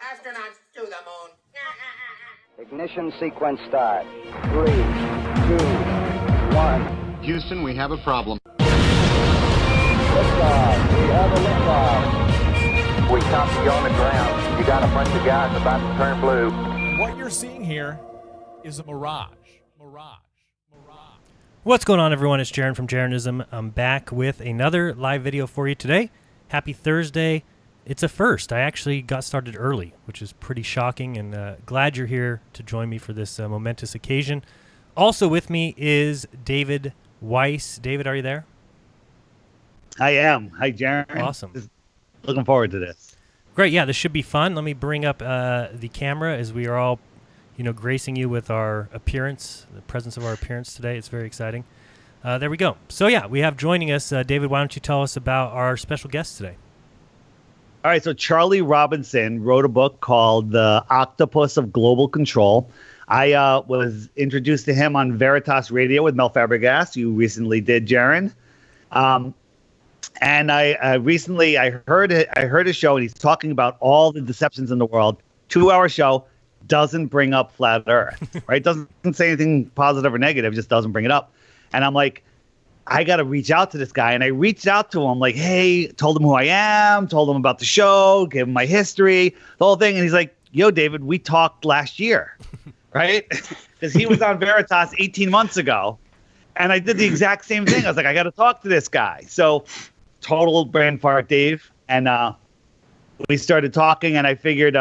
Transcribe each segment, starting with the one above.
Astronauts to the moon. Ignition sequence start. 3, 2, 1. Houston, we have a problem. Liftoff. We have a liftoff. We copy you on the ground. You got a bunch of guys about to turn blue. What you're seeing here is a mirage. What's going on, everyone? It's Jaron from Jeranism. I'm back with another live video for you today. Happy Thursday. It's a first. I actually got started early, which is pretty shocking, and glad you're here to join me for this momentous occasion. Also with me is David Weiss. David, are you there? I am. Hi, Jaron. Awesome. Looking forward to this. Great. Yeah, this should be fun. Let me bring up the camera as we are all, gracing you with our appearance, the presence of our appearance today. It's very exciting. There we go. So, yeah, we have joining us, David, why don't you tell us about our special guest today? All right, so Charlie Robinson wrote a book called The Octopus of Global Control. I was introduced to him on Veritas Radio with Mel Fabregas. You recently did, Jaron. And I recently heard his show, and he's talking about all the deceptions in the world. 2-hour show, doesn't bring up flat Earth, right? Doesn't say anything positive or negative, just doesn't bring it up. And I'm like, I got to reach out to this guy. And I reached out to him like, hey, told him who I am, told him about the show, gave him my history, the whole thing. And he's like, yo, David, we talked last year, right? Because he was on Veritas 18 months ago. And I did the exact same thing. I was like, I got to talk to this guy. So total brain fart, Dave. And we started talking, and I figured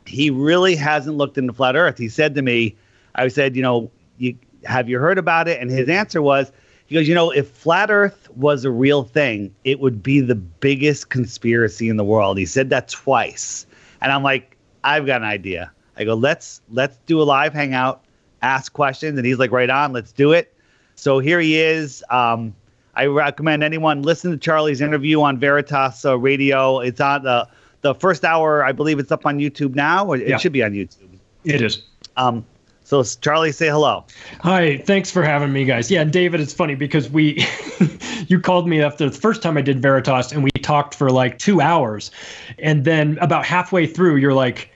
he really hasn't looked into flat Earth. He said to me, I said, have you heard about it? And his answer was, he goes, if flat Earth was a real thing, it would be the biggest conspiracy in the world. He said that twice. And I'm like, I've got an idea. I go, let's do a live hangout, ask questions. And he's like, right on, let's do it. So here he is. I recommend anyone listen to Charlie's interview on Veritas Radio. It's on the first hour. I believe it's up on YouTube now. Or it should be on YouTube. It is. So Charlie, say hello. Hi, thanks for having me, guys. Yeah, and David, it's funny because you called me after the first time I did Veritas, and we talked for like 2 hours. And then about halfway through, you're like,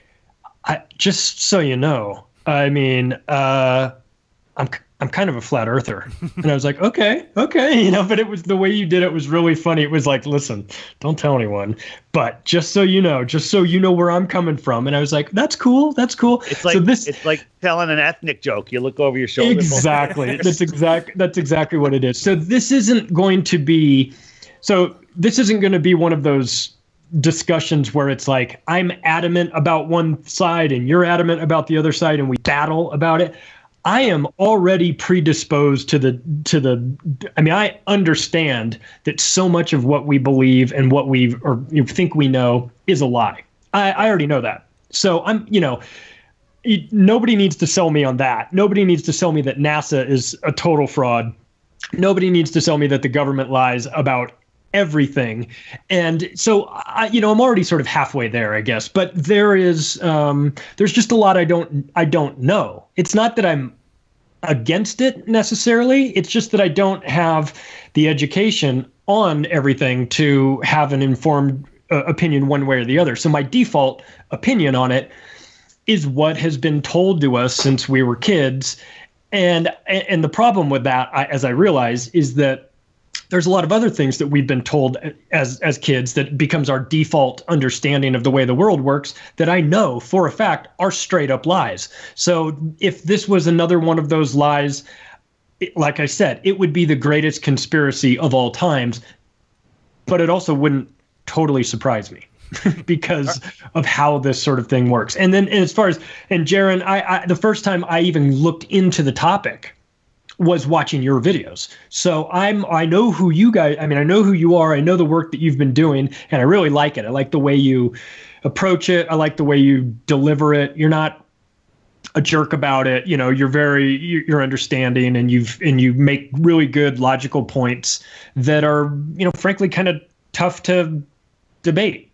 just so you know, I mean, I'm kind of a flat earther. And I was like, okay, but it was the way you did it was really funny. It was like, listen, don't tell anyone, but just so you know where I'm coming from. And I was like, that's cool. It's like, it's like telling an ethnic joke. You look over your shoulder. Exactly. That's exactly what it is. So this isn't going to be one of those discussions where it's like, I'm adamant about one side and you're adamant about the other side and we battle about it. I am already predisposed to I understand that so much of what we believe and what you think we know is a lie. I already know that. So nobody needs to sell me on that. Nobody needs to sell me that NASA is a total fraud. Nobody needs to sell me that the government lies about everything. And so, I'm already sort of halfway there, I guess. But there's just a lot I don't know. It's not that I'm against it necessarily. It's just that I don't have the education on everything to have an informed opinion one way or the other. So my default opinion on it is what has been told to us since we were kids. And the problem with that, as I realize, is that there's a lot of other things that we've been told as kids that becomes our default understanding of the way the world works that I know for a fact are straight up lies. So if this was another one of those lies, like I said, it would be the greatest conspiracy of all times, but it also wouldn't totally surprise me. Because of how this sort of thing works. And then as far as, and Jaron, I the first time I even looked into the topic was watching your videos. So I know who you guys, I know who you are. I know the work that you've been doing, and I really like it. I like the way you approach it. I like the way you deliver it. You're not a jerk about it. You're understanding, and you make really good logical points that are, frankly, kind of tough to debate.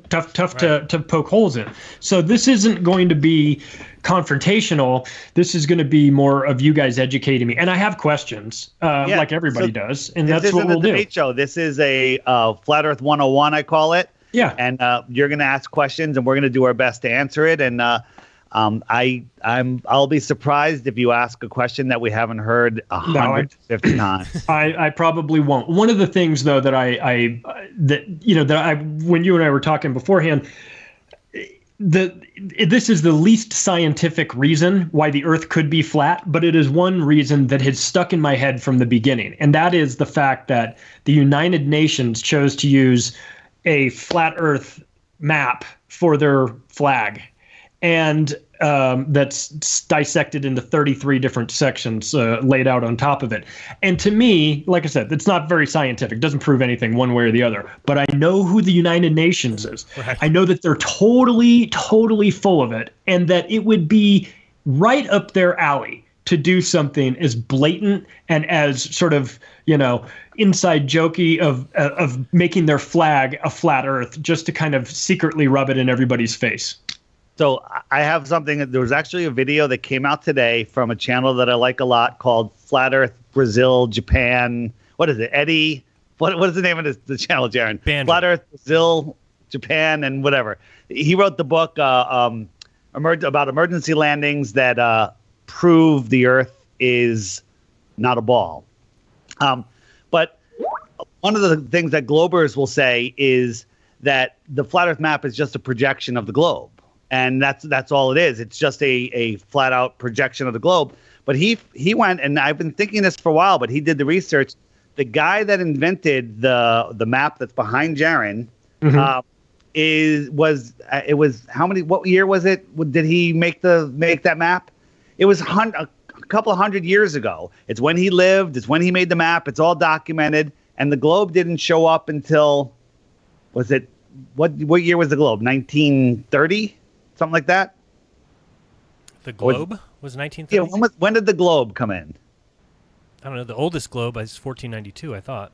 Tough right. to poke holes in. So this isn't going to be confrontational. This is going to be more of you guys educating me. And I have questions, like everybody does. And that's what we'll do. This isn't a debate show. This is a Flat Earth 101, I call it. Yeah. And you're going to ask questions, and we're going to do our best to answer it. And I'll be surprised if you ask a question that we haven't heard 150 times. I probably won't. One of the things, though, that when you and I were talking beforehand, this is the least scientific reason why the Earth could be flat, but it is one reason that has stuck in my head from the beginning, and that is the fact that the United Nations chose to use a flat Earth map for their flag. And that's dissected into 33 different sections laid out on top of it. And to me, like I said, it's not very scientific. It doesn't prove anything one way or the other. But I know who the United Nations is. Right. I know that they're totally, totally full of it, and that it would be right up their alley to do something as blatant and as sort of, inside jokey of making their flag a flat Earth just to kind of secretly rub it in everybody's face. So I have something. There was actually a video that came out today from a channel that I like a lot called Flat Earth Brazil Japan. What is it, Eddie? What is the name of the channel, Jaron? Flat Earth Brazil Japan and whatever. He wrote the book about emergency landings that prove the Earth is not a ball. But one of the things that Globers will say is that the Flat Earth map is just a projection of the globe. And that's all it is. It's just a flat out projection of the globe. But he went, and I've been thinking this for a while, but he did the research. The guy that invented the map that's behind Jaron what year was it? Did he make that map? It was a couple of hundred years ago. It's when he lived. It's when he made the map. It's all documented. And the globe didn't show up until, what year was the globe? 1930? Something like that. The globe was 1930. Yeah, when did the globe come in? I don't know. The oldest globe is 1492, I thought.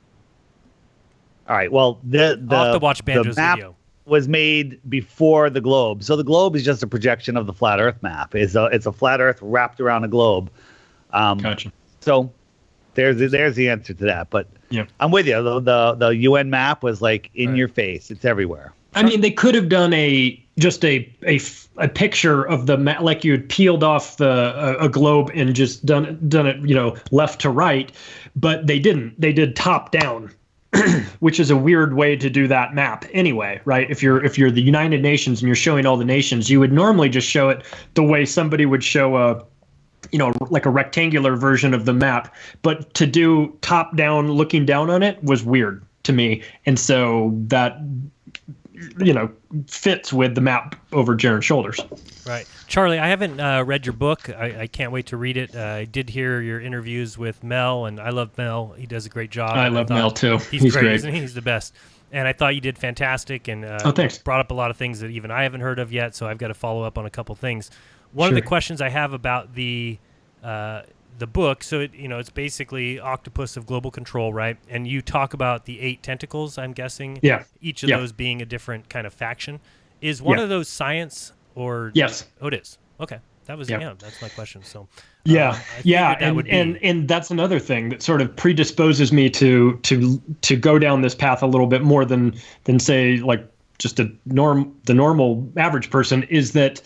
All right. Well, I'll have to watch Banjo's map video. Was made before the globe, so the globe is just a projection of the flat Earth map. It's a flat Earth wrapped around a globe. Gotcha. So there's the answer to that. But yeah, I'm with you. The UN map was like in your face. It's everywhere. I mean, they could have done a picture of the map, like you had peeled off a globe and just done it, left to right, but they didn't. They did top down, which is a weird way to do that map anyway, right? If you're the United Nations and you're showing all the nations, you would normally just show it the way somebody would show like a rectangular version of the map, but to do top down, looking down on it was weird to me, and so that fits with the map over Jaron's shoulders. Right. Charlie, I haven't read your book. I can't wait to read it. I did hear your interviews with Mel, and I love Mel. He does a great job. I love Mel, too. He's great, isn't he? He's the best. And I thought you did fantastic, and thanks. Brought up a lot of things that even I haven't heard of yet, so I've got to follow up on a couple things. One of the questions I have about the the book. So it's basically Octopus of Global Control, right? And you talk about the 8 tentacles. I'm guessing. Yeah. Each of those being a different kind of faction. Is one of those science or? Yes. Oh, it is. Okay, that was that's my question. So. And that's another thing that sort of predisposes me to go down this path a little bit more than say like just the normal average person, is that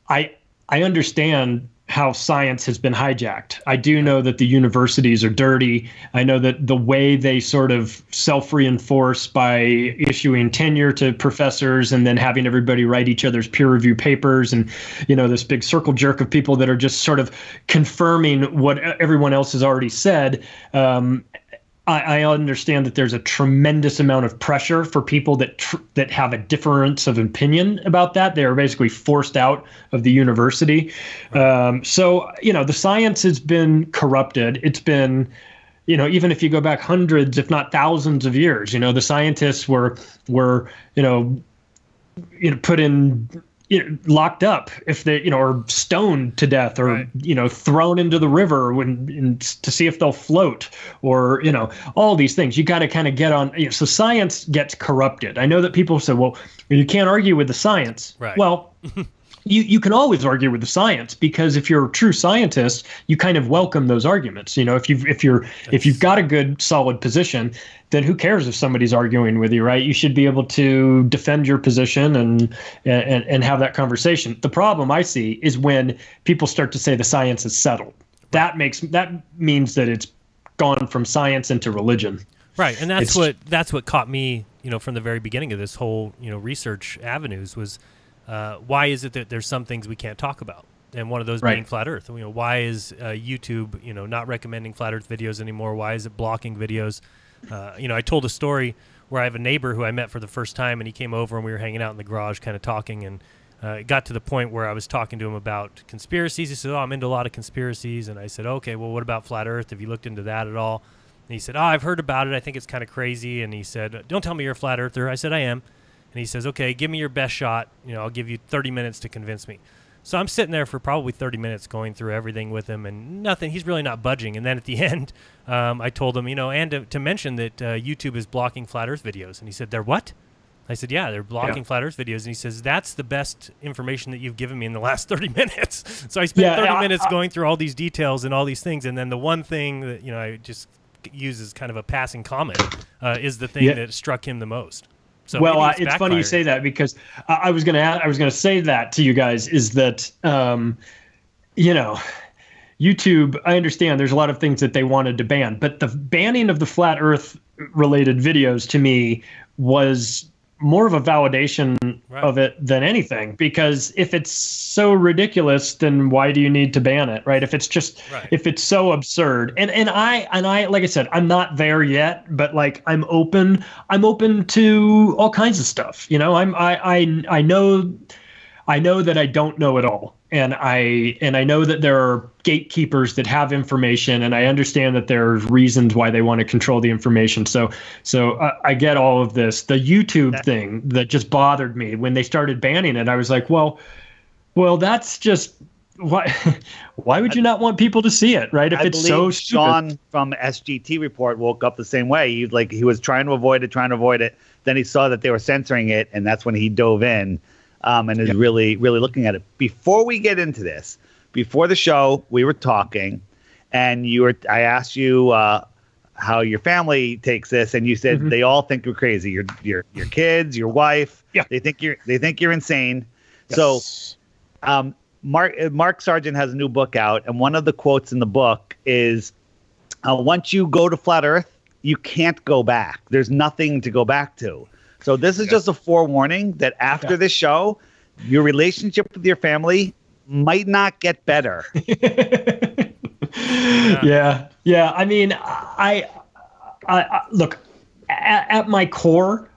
I understand how science has been hijacked. I do know that the universities are dirty. I know that the way they sort of self-reinforce by issuing tenure to professors and then having everybody write each other's peer review papers, and this big circle jerk of people that are just sort of confirming what everyone else has already said. I understand that there's a tremendous amount of pressure for people that have a difference of opinion about that. They are basically forced out of the university. So the science has been corrupted. It's been, even if you go back hundreds, if not thousands of years, the scientists were put in, locked up if they, or stoned to death, or thrown into the river to see if they'll float, or all these things. You got to kind of get on. So science gets corrupted. I know that people say, well, you can't argue with the science. Right. Well, you can always argue with the science, because if you're a true scientist, you kind of welcome those arguments. If you've got a good solid position, then who cares if somebody's arguing with you, right? You should be able to defend your position and have that conversation. The problem I see is when people start to say the science is settled. That means that it's gone from science into religion. Right, and that's what caught me, from the very beginning of this whole, research avenues was. Why is it that there's some things we can't talk about? And one of those being flat Earth. Why is YouTube, not recommending flat Earth videos anymore? Why is it blocking videos? I told a story where I have a neighbor who I met for the first time, and he came over and we were hanging out in the garage kind of talking, and it got to the point where I was talking to him about conspiracies. He said, I'm into a lot of conspiracies. And I said, okay, well, what about flat Earth? Have you looked into that at all? And he said, I've heard about it. I think it's kind of crazy. And he said, don't tell me you're a flat earther. I said, I am. And he says, okay, give me your best shot. I'll give you 30 minutes to convince me. So I'm sitting there for probably 30 minutes going through everything with him, and nothing. He's really not budging. And then at the end, I told him, and to mention that YouTube is blocking flat Earth videos. And he said, they're what? I said, yeah, they're blocking flat Earth videos. And he says, that's the best information that you've given me in the last 30 minutes. So I spent 30 minutes going through all these details and all these things. And then the one thing that, I just use as kind of a passing comment is the thing that struck him the most. So it's funny you say that, because I was gonna say that to you guys, is that YouTube, I understand there's a lot of things that they wanted to ban, but the banning of the flat Earth related videos to me was more of a validation of it than anything, because if it's so ridiculous, then why do you need to ban it, right? If it's just if it's so absurd, and I like I said, I'm not there yet, but like I'm open to all kinds of stuff. I know that I don't know it all, and I know that there are gatekeepers that have information, and I understand that there's reasons why they want to control the information. So I get all of this. The YouTube thing that just bothered me when they started banning it, I was like, well, that's just why would you not want people to see it, right? If it's so stupid. Sean from SGT Report woke up the same way. He was trying to avoid it. Then he saw that they were censoring it, and that's when he dove in. And is really, really looking at it. Before we get into this, before the show, we were talking, and I asked you how your family takes this, and you said they all think you're crazy. Your kids, your wife, they think you're insane. Yes. So, Mark Sargent has a new book out, and one of the quotes in the book is, "Once you go to flat Earth, you can't go back. There's nothing to go back to." So this is just a forewarning that after this show, your relationship with your family might not get better. Yeah. I mean, I look, at my core,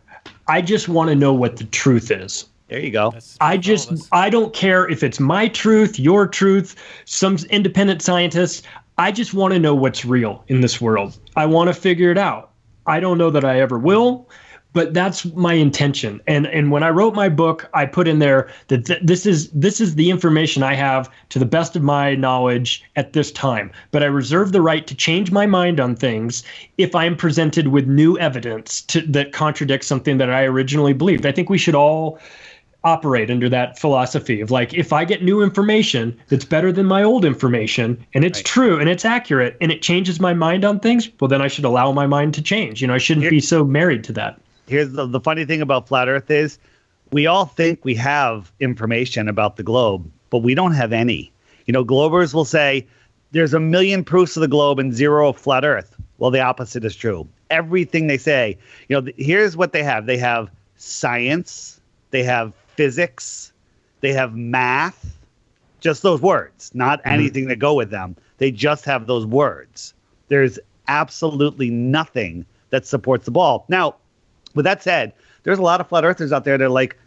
I just want to know what the truth is. There you go. I don't care if it's my truth, your truth, some independent scientists. I just want to know what's real in this world. I want to figure it out. I don't know that I ever will. but that's my intention. And when I wrote my book, I put in there that this is the information I have to the best of my knowledge at this time. But I reserve the right to change my mind on things if I am presented with new evidence that contradicts something that I originally believed. I think we should all operate under that philosophy of like, if I get new information that's better than my old information and it's true and it's accurate and it changes my mind on things, well, then I should allow my mind to change. I shouldn't be so married to that. Here's the funny thing about flat Earth is we all think we have information about the globe, but we don't have any. Globers will say there's 1 million proofs of the globe and 0 of flat Earth. Well, the opposite is true. Everything they say, here's what they have. They have science, they have physics, they have math, just those words, not anything that go with them. They just have those words. There's absolutely nothing that supports the ball. Now, with that said, there's a lot of flat earthers out there that are like,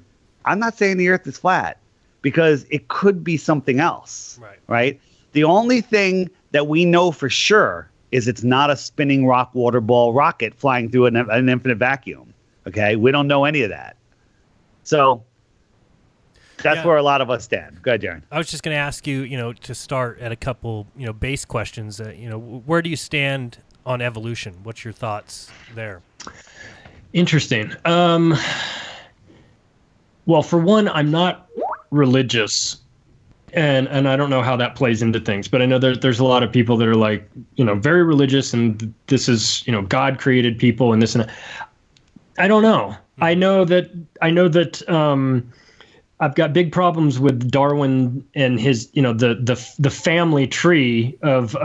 I'm not saying the earth is flat because it could be something else, right? The only thing that we know for sure is it's not a spinning rock water ball rocket flying through an infinite vacuum, okay? We don't know any of that. So that's where a lot of us stand. Go ahead, Jaron. I was just going to ask you, to start at a couple, base questions. Where do you stand on evolution? What's your thoughts there? Interesting. Well, for one, I'm not religious, and I don't know how that plays into things, but I know there's a lot of people that are like, very religious, and this is, God created people and this and that. I don't know. I know that I've got big problems with Darwin and his, the family tree of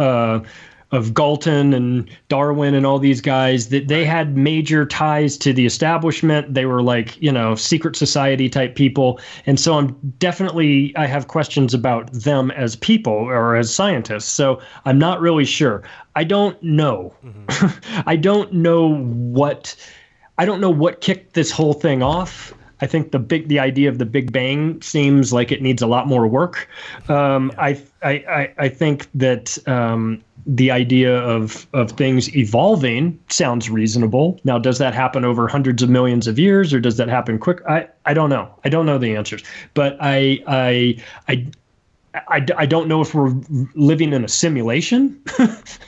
Galton and Darwin and all these guys, that they had major ties to the establishment. They were like, secret society type people. And so I have questions about them as people or as scientists. So I'm not really sure. I don't know. I don't know what kicked this whole thing off. I think the idea of the Big Bang seems like it needs a lot more work. I think that the idea of things evolving sounds reasonable. Now, does that happen over hundreds of millions of years, or does that happen quick? I don't know. I don't know the answers, but I don't know if we're living in a simulation.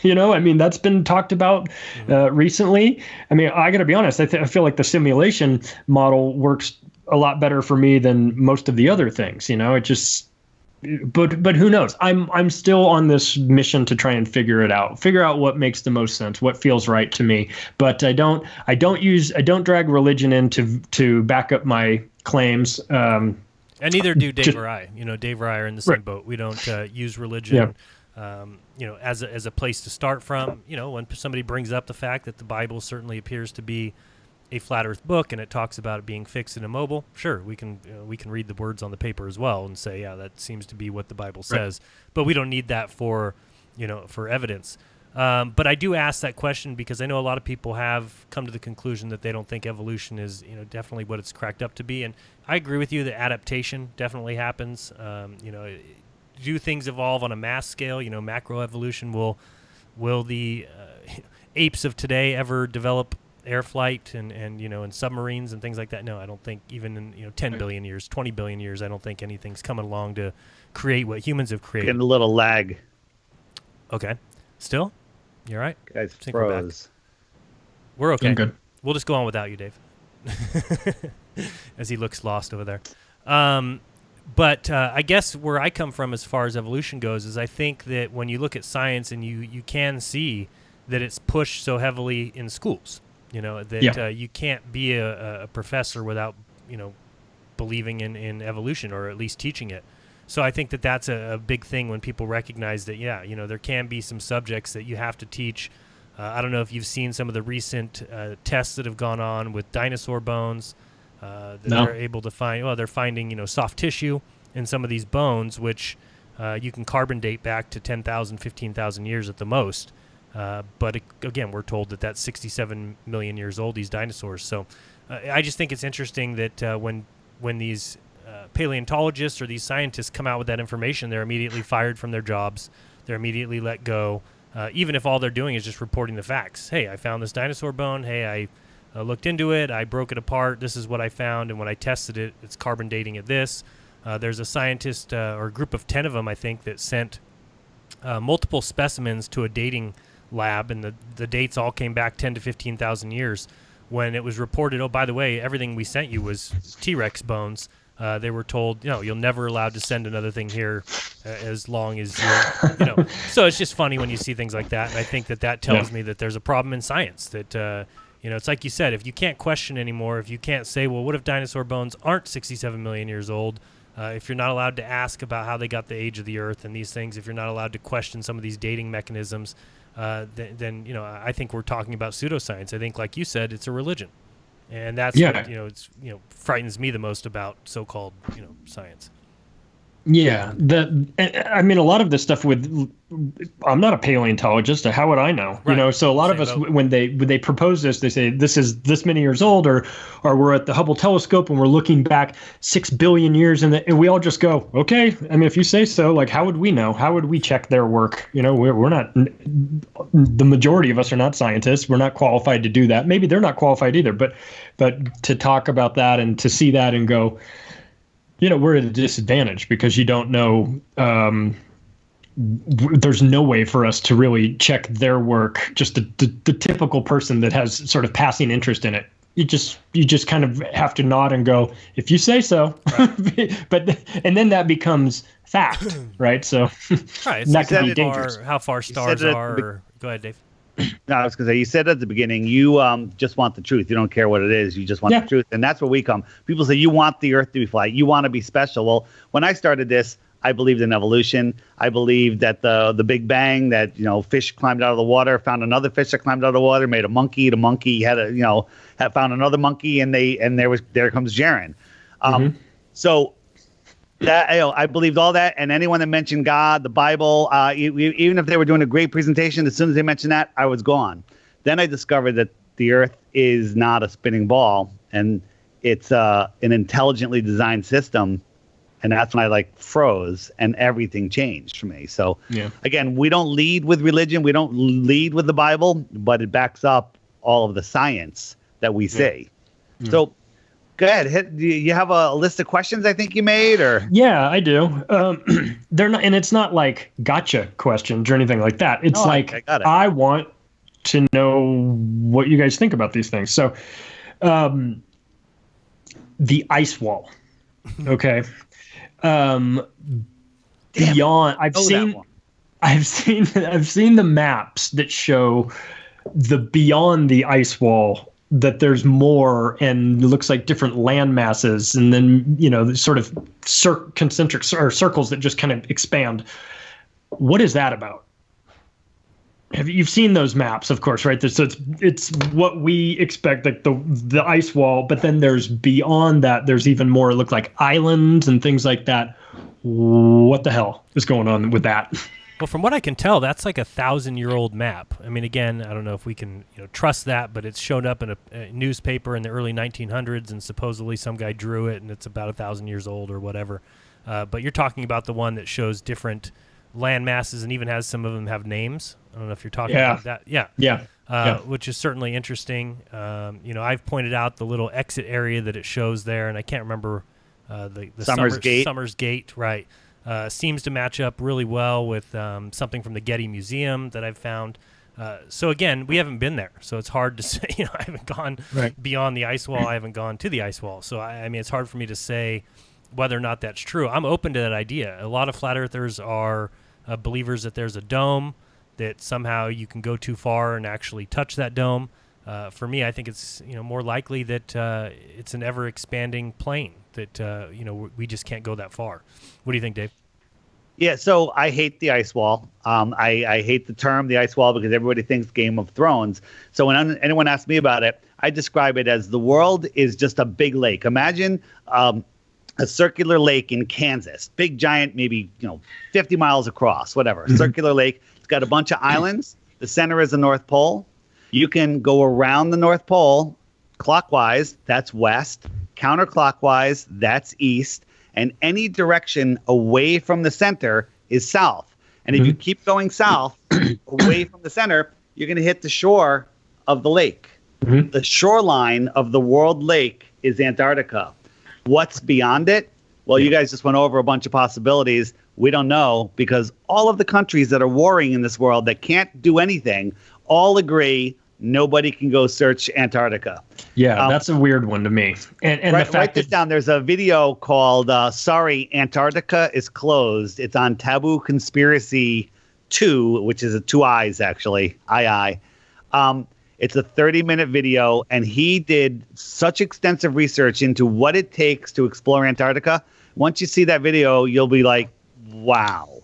That's been talked about recently. I got to be honest. I feel like the simulation model works a lot better for me than most of the other things. It just, but who knows? I'm still on this mission to try and figure out what makes the most sense, what feels right to me. But I don't drag religion in to back up my claims. And neither do Dave or I. Dave or I are in the same boat. We don't use religion, as a place to start from. When somebody brings up the fact that the Bible certainly appears to be a flat Earth book and it talks about it being fixed and immobile, sure, we can read the words on the paper as well and say, yeah, that seems to be what the Bible says. But we don't need that for evidence. But I do ask that question because I know a lot of people have come to the conclusion that they don't think evolution is, definitely what it's cracked up to be. And I agree with you that adaptation definitely happens. Do things evolve on a mass scale? Macroevolution. Will the apes of today ever develop air flight and in submarines and things like that? No, I don't think even in 10 billion years, 20 billion years, I don't think anything's coming along to create what humans have created. Getting a little lag. Okay. Still? You're right. Guys froze. We're okay. I'm good. We'll just go on without you, Dave. As he looks lost over there. But I guess where I come from as far as evolution goes is I think that when you look at science and you can see that it's pushed so heavily in schools, that you can't be a professor without, believing in evolution or at least teaching it. So I think that that's a big thing when people recognize that, there can be some subjects that you have to teach. I don't know if you've seen some of the recent tests that have gone on with dinosaur bones that they're able to find. Well, they're finding, soft tissue in some of these bones, which you can carbon date back to 10,000, 15,000 years at the most. But again, we're told that that's 67 million years old, these dinosaurs. So I just think it's interesting that when these paleontologists or these scientists come out with that information, they're immediately fired from their jobs. They're immediately let go, even if all they're doing is just reporting the facts. Hey, I found this dinosaur bone. Hey, looked into it. I broke it apart. This is what I found, and when I tested it, it's carbon dating at this. There's a scientist or a group of 10 of them, I think, that sent multiple specimens to a dating lab, and the dates all came back 10 to 15,000 years. When it was reported, oh, by the way, everything we sent you was T-Rex bones, they were told, you're never allowed to send another thing here as long as you're. So it's just funny when you see things like that, and I think that tells me that there's a problem in science. That it's like you said, if you can't question anymore, if you can't say, well, what if dinosaur bones aren't 67 million years old? If you're not allowed to ask about how they got the age of the Earth and these things, if you're not allowed to question some of these dating mechanisms, then I think we're talking about pseudoscience. I think, like you said, it's a religion, and that's what, it's frightens me the most about so-called science. Yeah, I mean, a lot of this stuff I'm not a paleontologist. How would I know? Right. So a lot of us, when they propose this, they say this is this many years old, or we're at the Hubble telescope and we're looking back 6 billion years, and we all just go, okay. I mean, if you say so, like, how would we know? How would we check their work? We're not. The majority of us are not scientists. We're not qualified to do that. Maybe they're not qualified either. But to talk about that and to see that and go, we're at a disadvantage because you don't know. There's no way for us to really check their work. Just the typical person that has sort of passing interest in it. You just kind of have to nod and go, if you say so. Right. and then that becomes fact, right? So right, that can be dangerous. How far stars are. Go ahead, Dave. No, I was going to say, you said at the beginning, you just want the truth. You don't care what it is. You just want the truth. And that's where we come. People say, you want the Earth to be flat. You want to be special. Well, when I started this, I believed in evolution. I believed that the Big Bang, that, fish climbed out of the water, found another fish that climbed out of the water, made a monkey. The monkey had found another monkey, and there comes Jaron. So that I believed all that, and anyone that mentioned God, the Bible, even if they were doing a great presentation, as soon as they mentioned that, I was gone. Then I discovered that the Earth is not a spinning ball, and it's an intelligently designed system, and that's when I froze, and everything changed for me. So again, we don't lead with religion, we don't lead with the Bible, but it backs up all of the science that we say. So. Go ahead. Do you have a list of questions I think you made, or? Yeah, I do. They're not, and it's not like gotcha questions or anything like that. It's I got it. I want to know what you guys think about these things. So, the ice wall. Okay. Beyond, I've seen the maps that show the beyond the ice wall, that there's more, and it looks like different land masses, and then sort of concentric or circles that just kind of expand. What is that about? You've seen those maps, of course, right? So it's what we expect, like the ice wall, but then there's beyond that. There's even more. It look like islands and things like that. What the hell is going on with that? Well, from what I can tell, that's like 1,000-year-old map. I mean, again, I don't know if we can trust that, but it's shown up in a newspaper in the early 1900s, and supposedly some guy drew it, and it's about 1,000 years old or whatever. But you're talking about the one that shows different land masses and even has some of them have names. I don't know if you're talking about that. Yeah. Which is certainly interesting. I've pointed out the little exit area that it shows there, and I can't remember the Summers Gate, right. Seems to match up really well with something from the Getty Museum that I've found. So again, we haven't been there, so it's hard to say. I haven't gone beyond the ice wall. I haven't gone to the ice wall. So I mean, it's hard for me to say whether or not that's true. I'm open to that idea. A lot of flat earthers are believers that there's a dome, that somehow you can go too far and actually touch that dome. For me, I think it's more likely that it's an ever expanding plane, that we just can't go that far. What do you think, Dave? Yeah, so I hate the ice wall. I hate the term the ice wall because everybody thinks Game of Thrones. So when anyone asks me about it, I describe it as the world is just a big lake. Imagine a circular lake in Kansas, big giant, maybe 50 miles across, whatever. Circular lake. It's got a bunch of islands. The center is the North Pole. You can go around the North Pole clockwise, that's west. Counterclockwise, that's east. And any direction away from the center is south. And if you keep going south, away from the center, you're going to hit the shore of the lake. The shoreline of the world lake is Antarctica. What's beyond it? Well, you guys just went over a bunch of possibilities. We don't know, because all of the countries that are warring in this world that can't do anything all agree nobody can go search Antarctica. Yeah, that's a weird one to me. And the fact write this down. There's a video called Sorry, Antarctica is Closed. It's on Taboo Conspiracy 2, which is a 2 eyes, actually. II. It's a 30-minute video, and he did such extensive research into what it takes to explore Antarctica. Once you see that video, you'll be like, wow.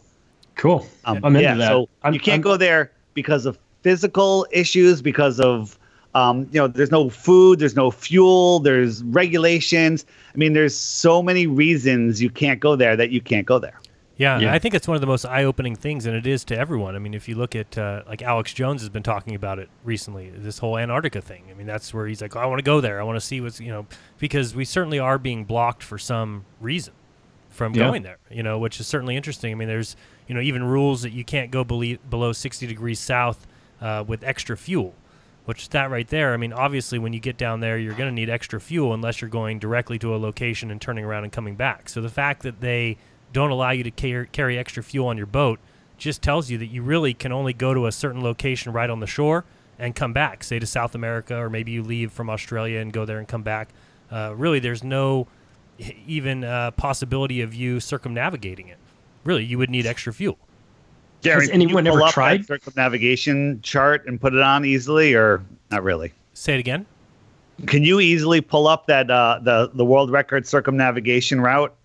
Cool. I'm into that. So you can't go there because of physical issues, because of, there's no food, there's no fuel, there's regulations. I mean, there's so many reasons you can't go there that you can't go there. Yeah, I think it's one of the most eye-opening things, and it is to everyone. I mean, if you look at, like Alex Jones has been talking about it recently, this whole Antarctica thing. I mean, that's where he's like, oh, I want to go there. I want to see what's, because we certainly are being blocked for some reason from going there, which is certainly interesting. I mean, there's, even rules that you can't go below 60 degrees south with extra fuel, which that right there, I mean, obviously when you get down there, you're going to need extra fuel unless you're going directly to a location and turning around and coming back. So the fact that they don't allow you to carry extra fuel on your boat just tells you that you really can only go to a certain location right on the shore and come back, say to South America, or maybe you leave from Australia and go there and come back. Really, there's no even possibility of you circumnavigating it. Really, you would need extra fuel. Gary, has anyone ever tried that circumnavigation chart and put it on easily, or not really? Say it again. Can you easily pull up that the world record circumnavigation route?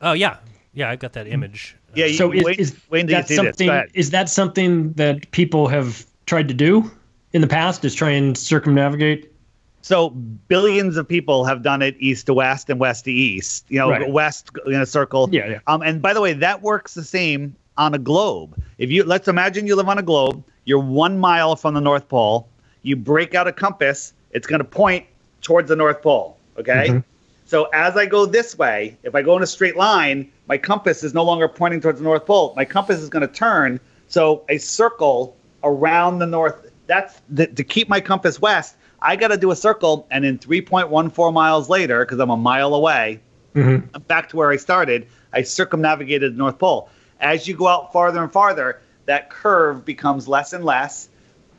Oh yeah. Yeah, I've got that image. Yeah. So is that something that people have tried to do in the past? Is try and circumnavigate? So billions of people have done it east to west and west to east. West in a circle. Yeah. And by the way, that works the same on a globe. Let's imagine you live on a globe. You're 1 mile from the North Pole. You break out a compass. It's going to point towards the North Pole. Okay. Mm-hmm. So as I go this way, if I go in a straight line, my compass is no longer pointing towards the North Pole. My compass is going to turn. So a circle around the North, to keep my compass west, I got to do a circle. And in 3.14 miles later, because I'm a mile away, I'm back to where I started, I circumnavigated the North Pole. As you go out farther and farther, that curve becomes less and less.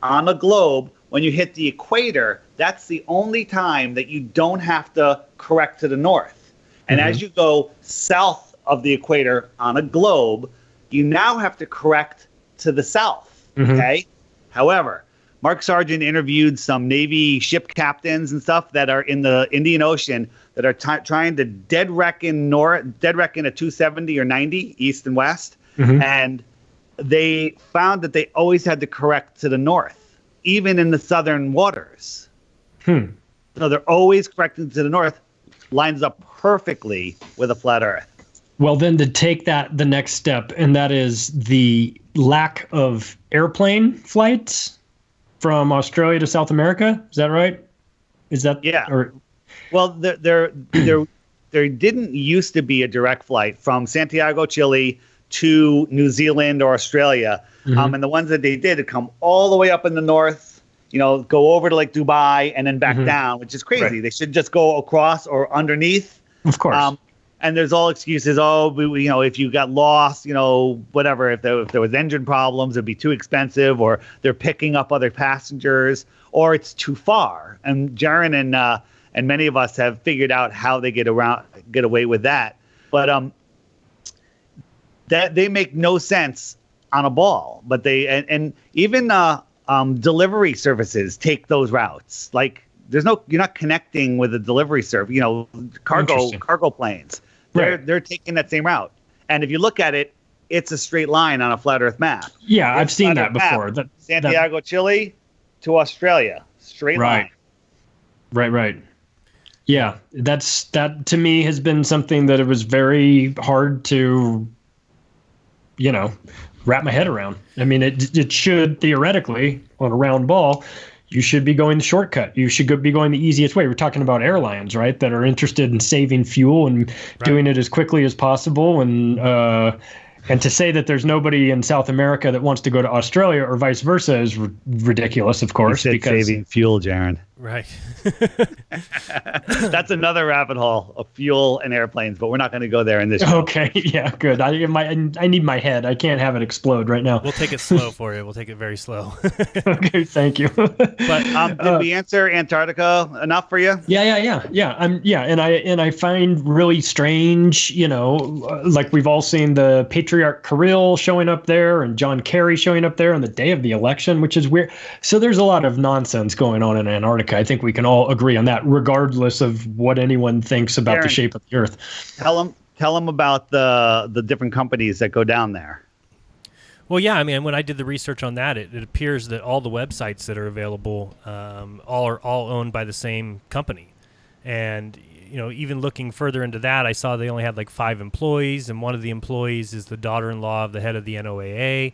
On a globe, when you hit the equator, that's the only time that you don't have to correct to the north. And as you go south of the equator on a globe, you now have to correct to the south. Okay. However, Mark Sargent interviewed some Navy ship captains and stuff that are in the Indian Ocean that are trying to dead reckon a 270 or 90 east and west. And they found that they always had to correct to the north, even in the southern waters. So they're always correcting to the north, lines up perfectly with a flat Earth. Well, then to take that the next step, and that is the lack of airplane flights from Australia to South America. Is that right? Is that Well, there didn't used to be a direct flight from Santiago, Chile to New Zealand or Australia. And the ones that they did come all the way up in the north, go over to like Dubai and then back down, which is crazy. Right. They should just go across or underneath. Of course. And there's all excuses. Oh, if you got lost, whatever, if there was engine problems, it'd be too expensive, or they're picking up other passengers, or it's too far. And Jaron and many of us have figured out how they get away with that. But that they make no sense on a ball. But and even delivery services take those routes. Like you're not connecting with a delivery service. Cargo planes. They're taking that same route. And if you look at it, it's a straight line on a flat Earth map. Yeah, I've seen that before. Santiago, Chile to Australia, straight line. Right. Yeah, that to me has been something that it was very hard to, wrap my head around. I mean, it should theoretically, on a round ball, you should be going the shortcut. You should be going the easiest way. We're talking about airlines, right, that are interested in saving fuel and doing it as quickly as possible. And to say that there's nobody in South America that wants to go to Australia or vice versa is ridiculous, of course. You said saving fuel, Jaron. Right. That's another rabbit hole of fuel and airplanes, but we're not going to go there in this show. Okay, yeah, good. I need my head. I can't have it explode right now. We'll take it slow for you. We'll take it very slow. Okay, thank you. But Did we answer Antarctica enough for you? Yeah. And I find really strange, like we've all seen the Patriarch Kirill showing up there and John Kerry showing up there on the day of the election, which is weird. So there's a lot of nonsense going on in Antarctica. I think we can all agree on that, regardless of what anyone thinks about Aaron, the shape of the Earth. Tell them about the different companies that go down there. Well, yeah, I mean, when I did the research on that, it appears that all the websites that are available are all owned by the same company. And, even looking further into that, I saw they only had like 5 employees, and one of the employees is the daughter-in-law of the head of the NOAA,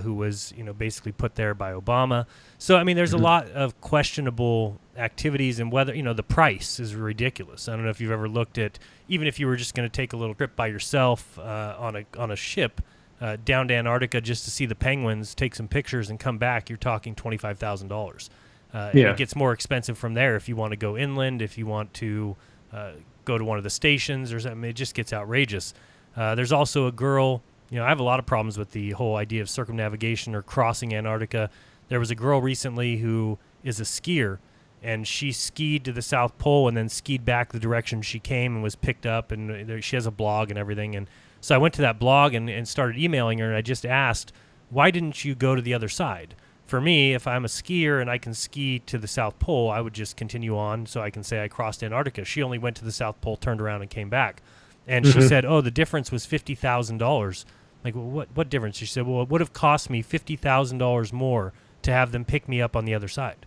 who was, basically put there by Obama. So, I mean, there's a lot of questionable activities, and whether, the price is ridiculous. I don't know if you've ever looked at, even if you were just going to take a little trip by yourself on a ship down to Antarctica just to see the penguins, take some pictures, and come back, you're talking $25,000. And it gets more expensive from there if you want to go inland, if you want to go to one of the stations or something. It just gets outrageous. There's also a girl. I have a lot of problems with the whole idea of circumnavigation or crossing Antarctica. There was a girl recently who is a skier, and she skied to the South Pole and then skied back the direction she came and was picked up, and she has a blog and everything. And so I went to that blog and started emailing her, and I just asked, why didn't you go to the other side? For me, if I'm a skier and I can ski to the South Pole, I would just continue on so I can say I crossed Antarctica. She only went to the South Pole, turned around, and came back. And she said, the difference was $50,000. Like, well, what difference? She said, well, it would have cost me $50,000 more to have them pick me up on the other side.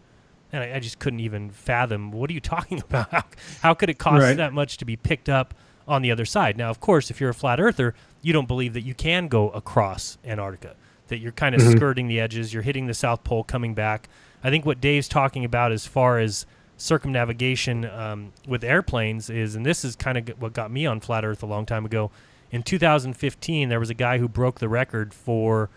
And I just couldn't even fathom, what are you talking about? How could it cost that much to be picked up on the other side? Now, of course, if you're a flat earther, you don't believe that you can go across Antarctica, that you're kind of skirting the edges, you're hitting the South Pole, coming back. I think what Dave's talking about as far as circumnavigation with airplanes is, and this is kind of what got me on flat earth a long time ago, in 2015, there was a guy who broke the record for,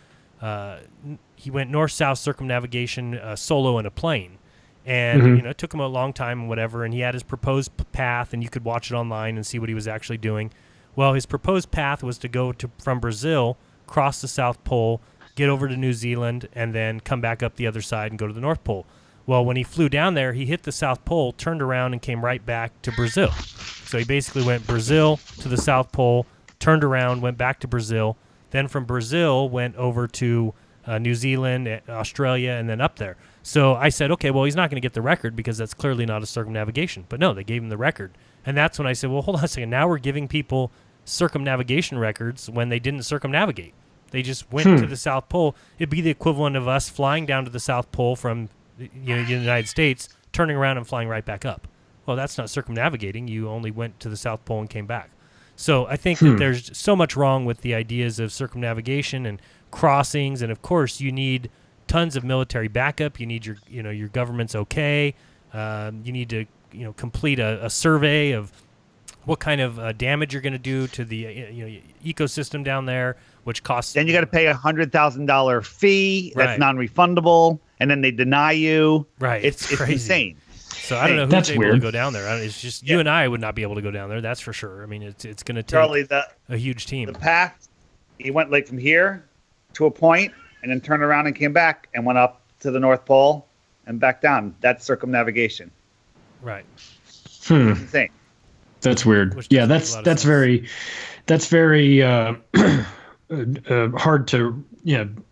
he went north-south circumnavigation solo in a plane. And, it took him a long time and whatever, and he had his proposed path, and you could watch it online and see what he was actually doing. Well, his proposed path was to go from Brazil, cross the South Pole, get over to New Zealand, and then come back up the other side and go to the North Pole. Well, when he flew down there, he hit the South Pole, turned around, and came right back to Brazil. So he basically went Brazil to the South Pole, turned around, went back to Brazil, then from Brazil went over to New Zealand, Australia, and then up there. So I said, okay, well, he's not going to get the record because that's clearly not a circumnavigation. But no, they gave him the record. And that's when I said, well, hold on a second. Now we're giving people circumnavigation records when they didn't circumnavigate. They just went to the South Pole. It'd be the equivalent of us flying down to the South Pole from the United States, turning around and flying right back up. Well, that's not circumnavigating. You only went to the South Pole and came back. So I think that there's so much wrong with the ideas of circumnavigation and crossings, and of course you need tons of military backup. You need your government's okay. You need to complete a survey of what kind of damage you're going to do to the ecosystem down there, which costs. Then you got to pay $100,000 fee that's non-refundable, and then they deny you. Right, it's insane. So I don't know who's able to go down there. It's just you and I would not be able to go down there. That's for sure. I mean, it's going to take a huge team. The path, he went like from here to a point, and then turned around and came back and went up to the North Pole and back down. That's circumnavigation. Right. It's insane. That's weird. Yeah, that's very hard to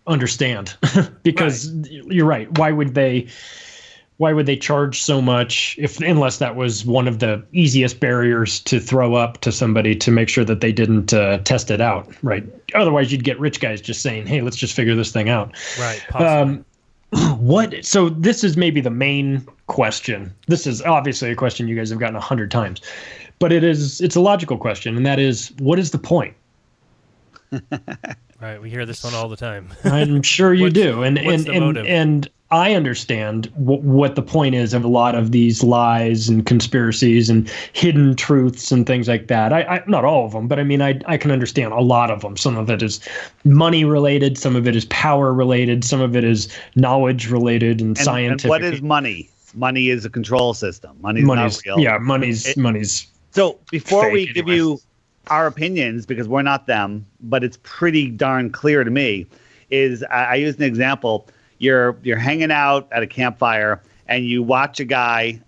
understand because you're right. Why would they charge so much unless that was one of the easiest barriers to throw up to somebody to make sure that they didn't test it out, right? Otherwise, you'd get rich guys just saying, "Hey, let's just figure this thing out." Right. Possibly. So this is maybe the main question. This is obviously a question you guys have gotten 100 times, but it's a logical question, and that is, what is the point? Right. We hear this one all the time. I'm sure you do. What's the motive? And I understand what the point is of a lot of these lies and conspiracies and hidden truths and things like that. I not all of them, but I mean, I can understand a lot of them. Some of it is money related. Some of it is power related. Some of it is knowledge related and scientific. And what is money? Money is a control system. Money's not real. Yeah, money's. So before fake we give anyway. you our opinions, because we're not them, but it's pretty darn clear to me, is I used an example. You're hanging out at a campfire and you watch a guy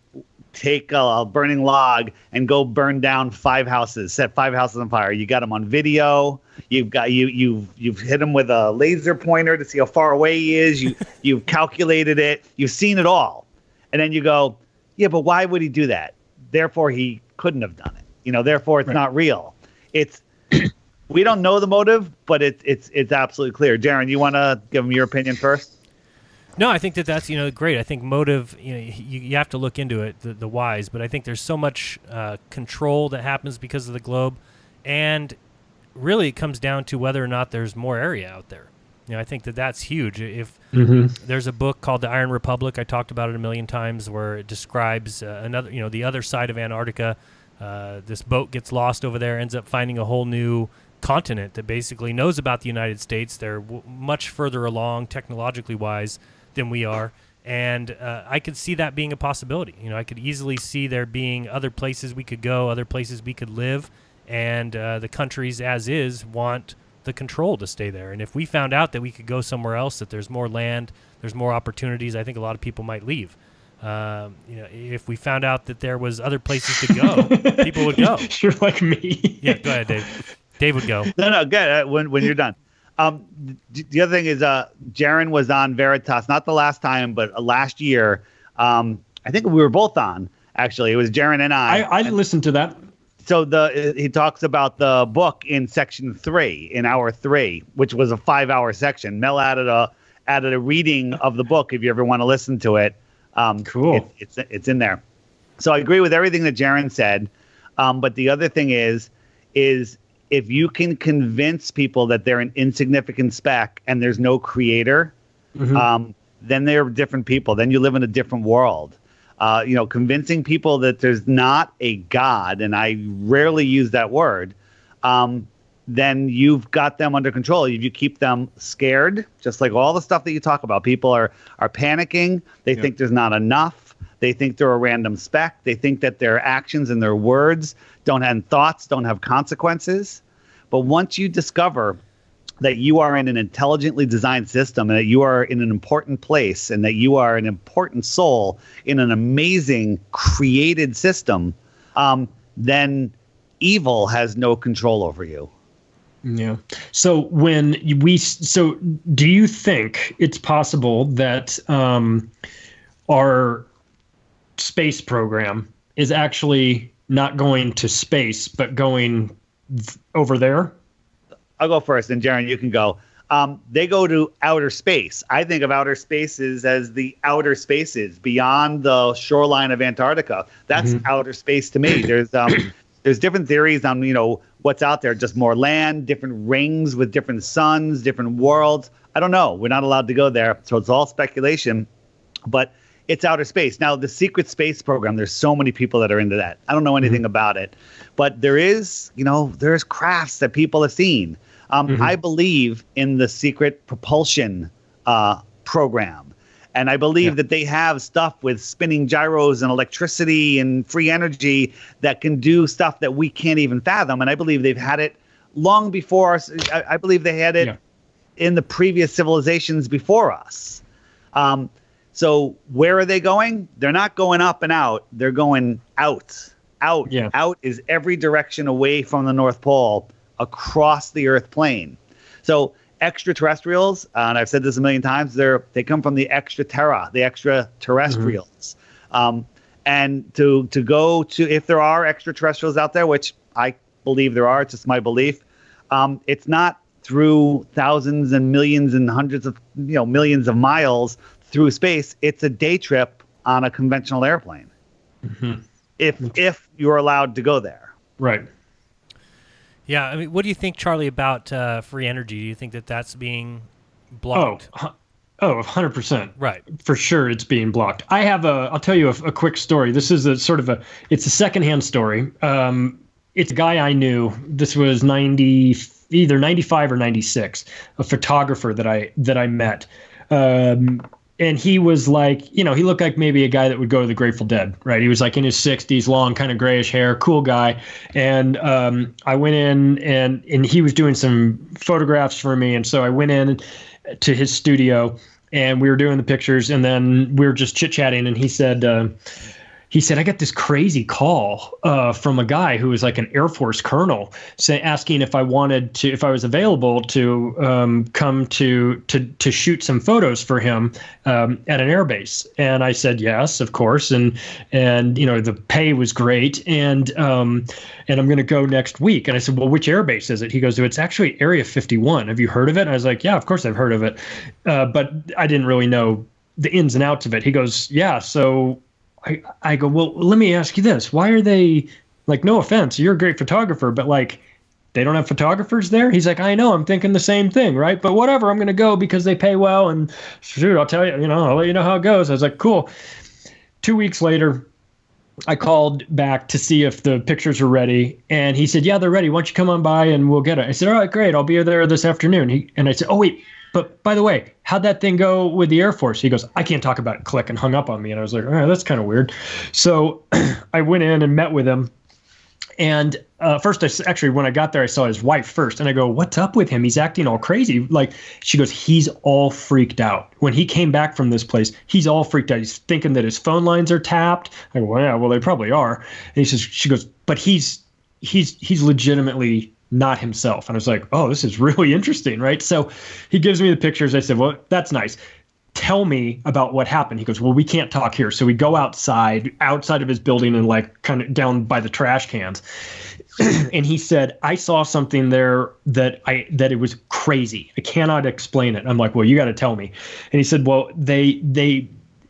take a burning log and go burn down 5 houses, set 5 houses on fire. You got him on video. You've hit him with a laser pointer to see how far away he is. You've calculated it. You've seen it all. And then you go, yeah, but why would he do that? Therefore, he couldn't have done it. Therefore, it's not real. It's we don't know the motive, but it's absolutely clear. Jaron, you want to give him your opinion first? No, I think that's great. I think motive, you have to look into it, the whys, but I think there's so much control that happens because of the globe, and really it comes down to whether or not there's more area out there. I think that's huge. If there's a book called The Iron Republic, I talked about it a million times, where it describes another, the other side of Antarctica. This boat gets lost over there, ends up finding a whole new continent that basically knows about the United States. They're much further along technologically wise than we are, and I could see that being a possibility. I could easily see there being other places we could go, other places we could live, and the countries as is want the control to stay there. And if we found out that we could go somewhere else, that there's more land, there's more opportunities, I think a lot of people might leave. If we found out that there was other places to go, people would go. You're like me. Yeah, go ahead, Dave. Dave would go. No, good. When you're done. The other thing is, Jaron was on Veritas, not the last time, but last year. I think we were both on, actually. It was Jaron and I. I listened to that. So he talks about the book in section 3, in hour 3, which was a 5-hour section. Mel added a reading of the book if you ever want to listen to it. Cool. It's in there. So I agree with everything that Jaron said. But the other thing is if you can convince people that they're an insignificant speck and there's no creator, then they're different people. Then you live in a different world. Convincing people that there's not a God, and I rarely use that word, then you've got them under control. If you keep them scared, just like all the stuff that you talk about, people are panicking. They think there's not enough. They think they're a random speck. They think that their actions and their words don't have consequences. But once you discover that you are in an intelligently designed system and that you are in an important place and that you are an important soul in an amazing created system, then evil has no control over you. Yeah. So do you think it's possible that our space program is actually not going to space, but going over there? I'll go first, and Jaron, you can go. They go to outer space. I think of outer spaces as the outer spaces beyond the shoreline of Antarctica. That's outer space to me. There's different theories on what's out there. Just more land, different rings with different suns, different worlds. I don't know. We're not allowed to go there, so it's all speculation. But it's outer space. Now, the secret space program, there's so many people that are into that. I don't know anything about it. But there's crafts that people have seen. I believe in the secret propulsion program. And I believe that they have stuff with spinning gyros and electricity and free energy that can do stuff that we can't even fathom. And I believe they've had it long before us. I believe they had it in the previous civilizations before us. So where are they going? They're not going up and out. They're going out. Out. Yeah. Out is every direction away from the North Pole across the Earth plane. So extraterrestrials, and I've said this a million times, they come from the extraterra, the extraterrestrials. And to go to, if there are extraterrestrials out there, which I believe there are, it's just my belief, it's not through thousands and millions and hundreds of millions of miles through space. It's a day trip on a conventional airplane. If you're allowed to go there. Right. Yeah, I mean, what do you think, Charlie, about free energy? Do you think that that's being blocked? Oh, 100%. Right. For sure it's being blocked. I'll tell you a quick story. This is it's a secondhand story. It's a guy I knew. This was either 95 or 96, a photographer that I met. and he was like, he looked like maybe a guy that would go to the Grateful Dead, right? He was like in his 60s, long, kind of grayish hair, cool guy. And I went in and he was doing some photographs for me. And so I went in to his studio and we were doing the pictures, and then we were just chit-chatting, and he said, I got this crazy call from a guy who was like an Air Force colonel, asking if I was available to come to shoot some photos for him at an airbase. And I said yes, of course. And the pay was great, and I'm going to go next week. And I said, well, which airbase is it? He goes, it's actually Area 51. Have you heard of it? And I was like, yeah, of course I've heard of it, but I didn't really know the ins and outs of it. He goes, yeah, so. I go, well, let me ask you this. Why are they, like, no offense, you're a great photographer, but, like, they don't have photographers there? He's like, I know, I'm thinking the same thing, right? But whatever, I'm going to go because they pay well, and shoot, I'll tell you, I'll let you know how it goes. I was like, cool. 2 weeks later, I called back to see if the pictures were ready, and he said, yeah, they're ready. Why don't you come on by and we'll get it? I said, all right, great, I'll be there this afternoon. And I said, oh, wait. But by the way, how'd that thing go with the Air Force? He goes, I can't talk about it, click, and hung up on me. And I was like, all right, that's kind of weird. So I went in and met with him. And first, when I got there, I saw his wife first. And I go, what's up with him? He's acting all crazy. Like, she goes, he's all freaked out. When he came back from this place, he's all freaked out. He's thinking that his phone lines are tapped. I go, well, yeah, well, they probably are. And she goes, but he's legitimately not himself. And I was like, oh, this is really interesting, right? So he gives me the pictures. I said, well, that's nice. Tell me about what happened. He goes, well, we can't talk here. So we go outside of his building and like kind of down by the trash cans. And he said, I saw something there that it was crazy. I cannot explain it. I'm like, well, you got to tell me. And he said, well,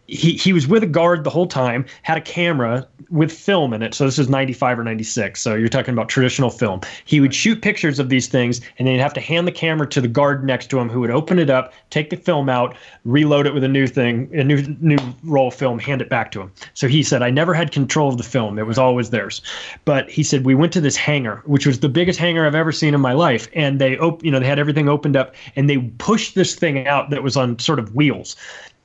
he was with a guard the whole time, had a camera with film in it. So this is 95 or 96. So you're talking about traditional film. He would shoot pictures of these things, and then he'd have to hand the camera to the guard next to him, who would open it up, take the film out, reload it with a new roll of film, hand it back to him. So he said, I never had control of the film. It was always theirs. But he said, we went to this hangar, which was the biggest hangar I've ever seen in my life. And they had everything opened up, and they pushed this thing out that was on sort of wheels.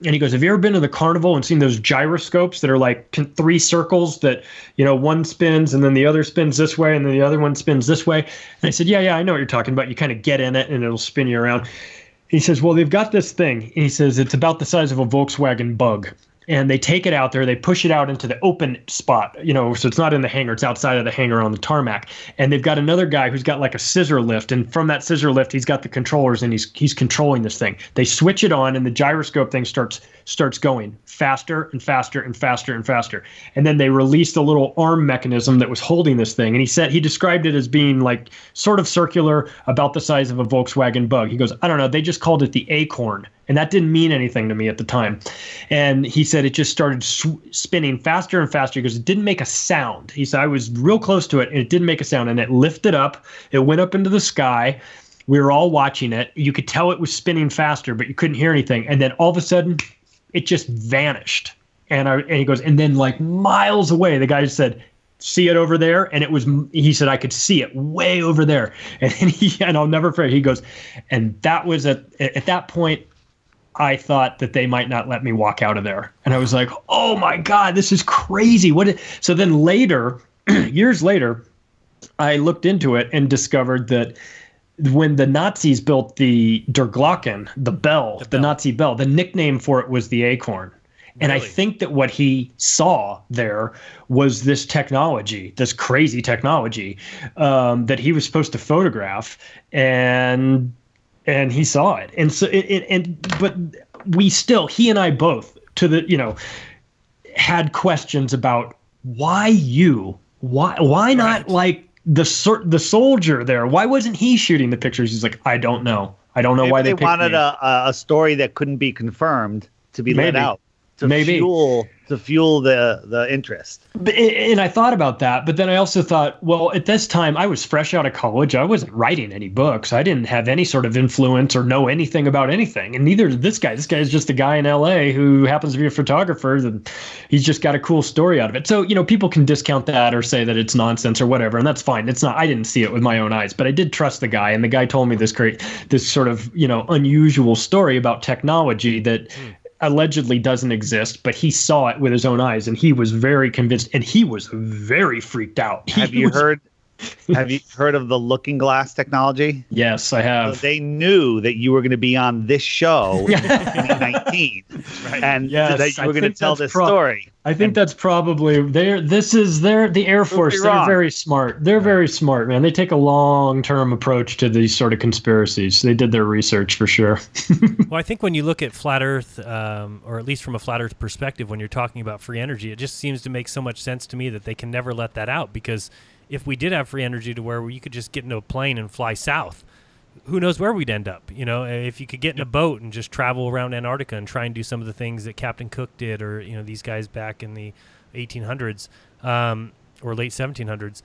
And he goes, have you ever been to the carnival and seen those gyroscopes that are like 3 circles that, one spins and then the other spins this way and then the other one spins this way? And I said, yeah, I know what you're talking about. You kind of get in it and it'll spin you around. He says, well, they've got this thing. He says, it's about the size of a Volkswagen Bug. And they take it out there, they push it out into the open spot, so it's not in the hangar, it's outside of the hangar on the tarmac. And they've got another guy who's got like a scissor lift, and from that scissor lift, he's got the controllers, and he's controlling this thing. They switch it on, and the gyroscope thing starts going faster and faster and faster and faster. And then they released a little arm mechanism that was holding this thing. And he described it as being like sort of circular, about the size of a Volkswagen Bug. He goes, I don't know, they just called it the Acorn. And that didn't mean anything to me at the time. And he said it just started spinning faster and faster. He goes, it didn't make a sound. He said, I was real close to it, and it didn't make a sound. And it lifted up. It went up into the sky. We were all watching it. You could tell it was spinning faster, but you couldn't hear anything. And then all of a sudden, it just vanished. And he goes, and then like miles away, the guy said, see it over there? And he said, I could see it way over there. And I'll never forget, he goes, and that was at that point, I thought that they might not let me walk out of there. And I was like, oh my God, this is crazy. So then later, years later, I looked into it and discovered that when the Nazis built the Der Glocken, the bell, the Nazi bell, the nickname for it was the Acorn. And really? I think that what he saw there was this technology, this crazy technology that he was supposed to photograph, and he saw it. And so but he and I both had questions about why not like the soldier there? Why wasn't he shooting the pictures? He's like, I don't know. I don't know why they wanted a story that couldn't be confirmed to be let out. To fuel the interest. And I thought about that, but then I also thought, well, at this time I was fresh out of college. I wasn't writing any books. I didn't have any sort of influence or know anything about anything. And neither did this guy. This guy is just a guy in LA who happens to be a photographer, and he's just got a cool story out of it. So, people can discount that or say that it's nonsense or whatever, and that's fine. It's not. I didn't see it with my own eyes, but I did trust the guy, and the guy told me this sort of, unusual story about technology that allegedly doesn't exist, but he saw it with his own eyes, and he was very convinced, and he was very freaked out. Have you heard of the looking glass technology? Yes, I have. So they knew that you were going to be on this show in 2019, and that you were going to tell this story. I think that's probably the Air Force. They're very smart. They're very smart, man. They take a long-term approach to these sort of conspiracies. They did their research for sure. Well, I think when you look at flat Earth, or at least from a flat Earth perspective, when you're talking about free energy, it just seems to make so much sense to me that they can never let that out, because if we did have free energy to where you could just get into a plane and fly south, who knows where we'd end up? You know, if you could get in a boat and just travel around Antarctica and try and do some of the things that Captain Cook did, or these guys back in the 1800s or late 1700s.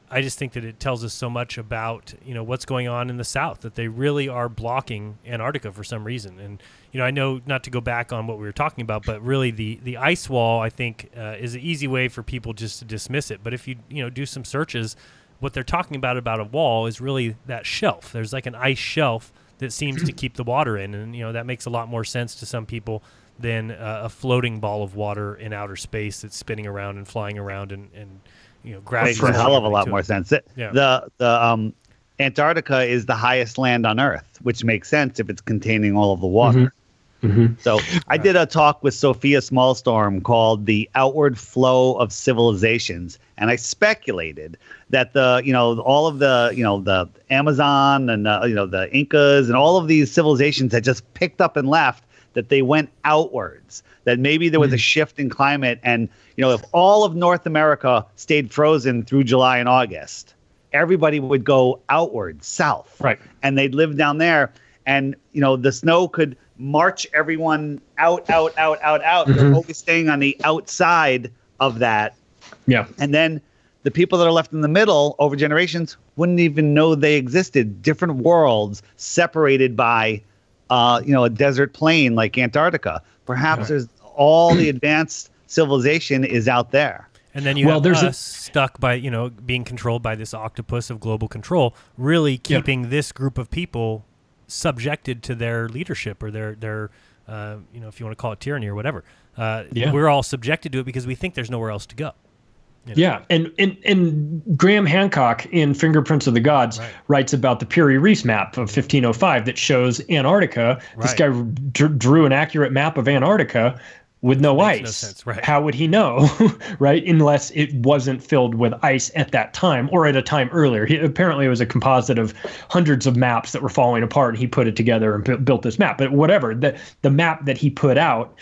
I just think that it tells us so much about what's going on in the South, that they really are blocking Antarctica for some reason. And I know, not to go back on what we were talking about, but really the ice wall, I think, is an easy way for people just to dismiss it. But if you do some searches, what they're talking about a wall is really that shelf. There's like an ice shelf that seems to keep the water in, and that makes a lot more sense to some people than a floating ball of water in outer space that's spinning around and flying around and gravity. Makes a hell of a lot more sense. Yeah. The Antarctica is the highest land on Earth, which makes sense if it's containing all of the water. Mm-hmm. So I did a talk with Sophia Smallstorm called "The Outward Flow of Civilizations," and I speculated that all of the Amazon and the Incas and all of these civilizations that just picked up and left, that they went outwards. That maybe there was a shift in climate, and if all of North America stayed frozen through July and August, everybody would go outward, south, right? And they'd live down there, and the snow could march everyone out. They're always staying on the outside of that. Yeah. And then the people that are left in the middle over generations wouldn't even know they existed. Different worlds separated by, a desert plain like Antarctica. Perhaps there's all the advanced civilization is out there. And then you have us stuck by, being controlled by this octopus of global control, really keeping this group of people subjected to their leadership, or their if you want to call it tyranny or whatever. We're all subjected to it because we think there's nowhere else to go. Yeah, and Graham Hancock in Fingerprints of the Gods writes about the Piri-Reis map of 1505 that shows Antarctica. Right. This guy drew an accurate map of Antarctica with no ice. No sense, right? How would he know, right? Unless it wasn't filled with ice at that time or at a time earlier. Apparently, it was a composite of hundreds of maps that were falling apart, and he put it together and built this map. But whatever, the map that he put out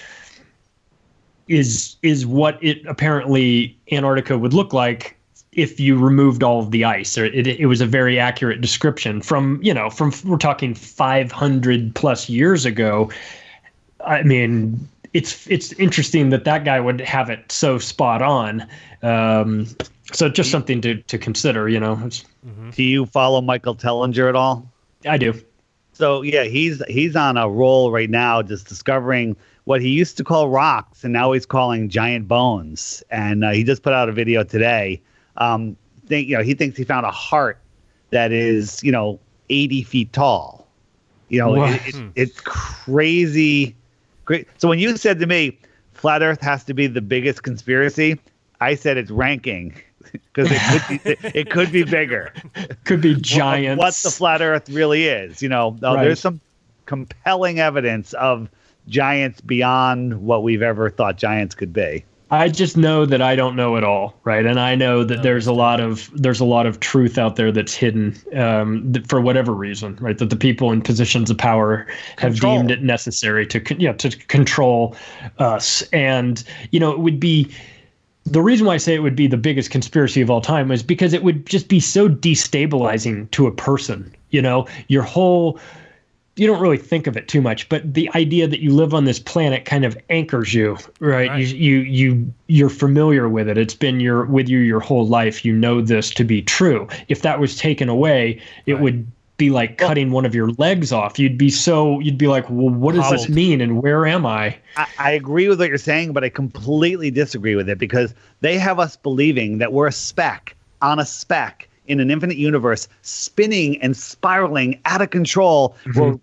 is what it apparently Antarctica would look like if you removed all of the ice. Or it was a very accurate description from we're talking 500 plus years ago. I mean, it's interesting that guy would have it so spot on. So just something to consider, Do you follow Michael Tellinger at all? I do. So yeah, he's on a roll right now, just discovering what he used to call rocks, and now he's calling giant bones. And he just put out a video today. He thinks he found a heart that is 80 feet tall. It's crazy. Great. So when you said to me, flat Earth has to be the biggest conspiracy, I said it's ranking, because it could be bigger. Could be giants. What the flat Earth really is. There's some compelling evidence of giants beyond what we've ever thought giants could be. I just know that I don't know it all, right? And I know that there's a lot of truth out there that's hidden for whatever reason, right? That the people in positions of power have deemed it necessary to control us. And it would be, the reason why I say it would be the biggest conspiracy of all time is because it would just be so destabilizing to a person. Your whole, you don't really think of it too much, but the idea that you live on this planet kind of anchors you, right? You're familiar with it. It's been with you your whole life. You know this to be true. If that was taken away, it would be like cutting one of your legs off. You'd be like, well, what does this mean, and where am I? I agree with what you're saying, but I completely disagree with it, because they have us believing that we're a speck on a speck in an infinite universe, spinning and spiraling out of control, where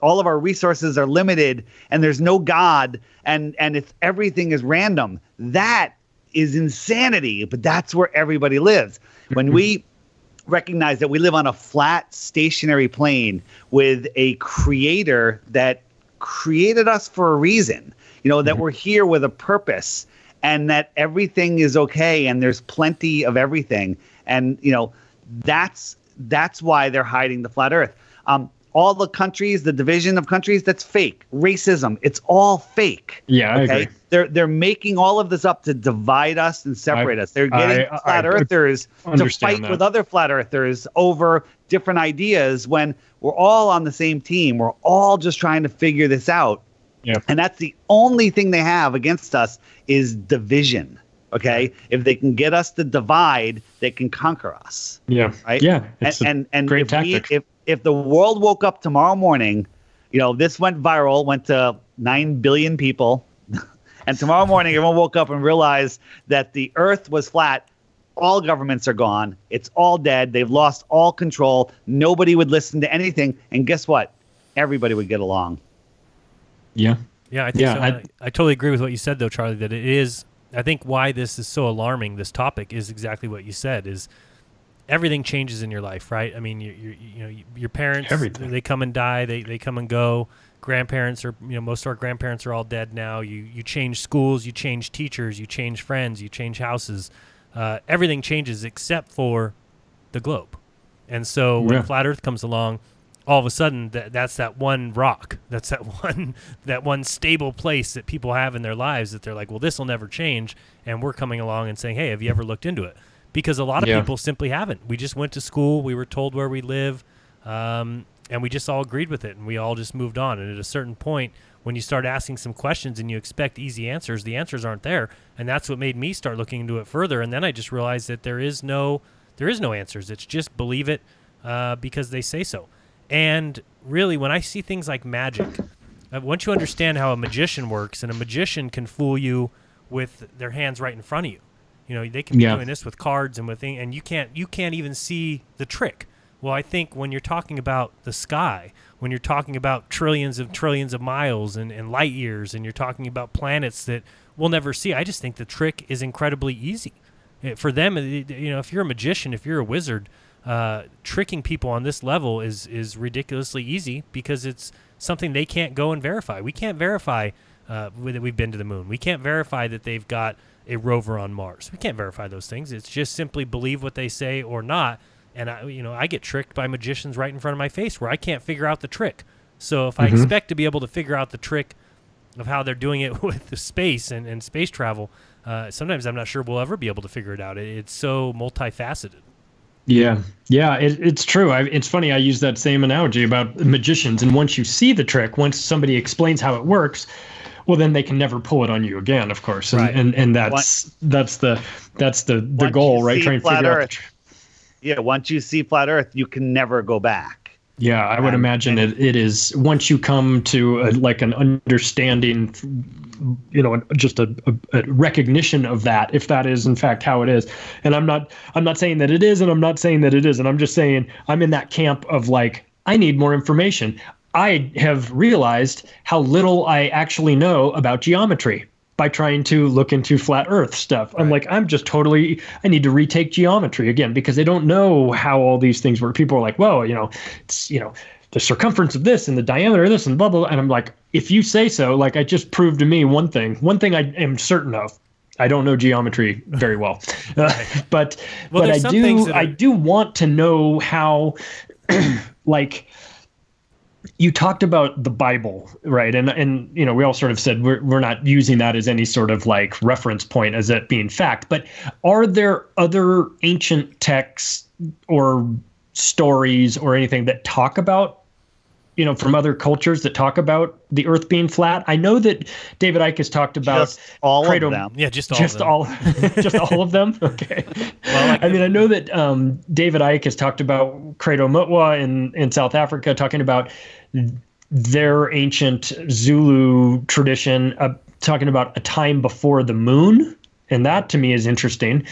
all of our resources are limited, and there's no God, and it's everything is random. That is insanity, but that's where everybody lives. When we recognize that we live on a flat, stationary plane with a creator that created us for a reason, that we're here with a purpose, and that everything is okay, and there's plenty of everything. And, that's why they're hiding the flat earth. All the countries, the division of countries, that's fake. Racism, it's all fake. Yeah, I agree. They're making all of this up to divide us and separate us. They're getting flat earthers to fight with other flat earthers over different ideas when we're all on the same team. We're all just trying to figure this out. Yeah. And that's the only thing they have against us is division. Okay, if they can get us to divide, they can conquer us. Yeah, right. Yeah, it's and great tactic. If the world woke up tomorrow morning, this went viral, went to 9 billion people, and tomorrow morning everyone woke up and realized that the Earth was flat. All governments are gone. It's all dead. They've lost all control. Nobody would listen to anything, and guess what? Everybody would get along. Yeah. Yeah, I think so. I totally agree with what you said, though, Charlie. That it is. I think why this is so alarming, this topic, is exactly what you said, is everything changes in your life, right? I mean, your parents, everything. They come and die, they come and go. Grandparents are, most of our grandparents are all dead now. You change schools, you change teachers, you change friends, you change houses. Everything changes except for the globe. And so when Flat Earth comes along, all of a sudden that's that one rock, that's that one stable place that people have in their lives that they're like, well, this will never change, and we're coming along and saying, hey, have you ever looked into it? Because a lot of people simply haven't. We just went to school, we were told where we live, and we just all agreed with it, and we all just moved on. And at a certain point, when you start asking some questions and you expect easy answers, the answers aren't there, and that's what made me start looking into it further. And then I just realized that there is no answers. It's just believe it because they say so. And really, when I see things like magic, once you understand how a magician works, and a magician can fool you with their hands right in front of you. They can be doing this with cards and with things, and you can't even see the trick. Well, I think when you're talking about the sky, when you're talking about trillions of miles and light years, and you're talking about planets that we'll never see, I just think the trick is incredibly easy. For them, if you're a magician, if you're a wizard, tricking people on this level is ridiculously easy because it's something they can't go and verify. We can't verify that we've been to the moon. We can't verify that they've got a rover on Mars. We can't verify those things. It's just simply believe what they say or not. And I get tricked by magicians right in front of my face where I can't figure out the trick. So if I expect to be able to figure out the trick of how they're doing it with the space and space travel, sometimes I'm not sure we'll ever be able to figure it out. It's so multifaceted. Yeah, it's true. It's funny. I use that same analogy about magicians. And once you see the trick, once somebody explains how it works, well, then they can never pull it on you again, of course. And that's the goal, right? Trying to figure out. Once you see flat Earth, you can never go back. Yeah, I would imagine it is once you come to an understanding, just a recognition of that, if that is in fact how it is. And I'm not saying that it is, and I'm not saying that it isn't. I'm just saying I'm in that camp of I need more information. I have realized how little I actually know about geometry by trying to look into flat Earth stuff. I'm I need to retake geometry again because I don't know how all these things work. People are like, well, it's, the circumference of this and the diameter of this and blah, blah, blah. And I'm like, if you say so, I just proved to me one thing I am certain of. I don't know geometry very well, but I do want to know how, you talked about the Bible, right? And we all sort of said we're not using that as any sort of reference point as it being fact. But are there other ancient texts or stories or anything that talk about, from other cultures that talk about the Earth being flat? I know that David Icke has talked about just all of them. Yeah, just all of them. Okay. Well, I know that David Icke has talked about Credo Mutwa in South Africa, talking about their ancient Zulu tradition, talking about a time before the moon. And that to me is interesting.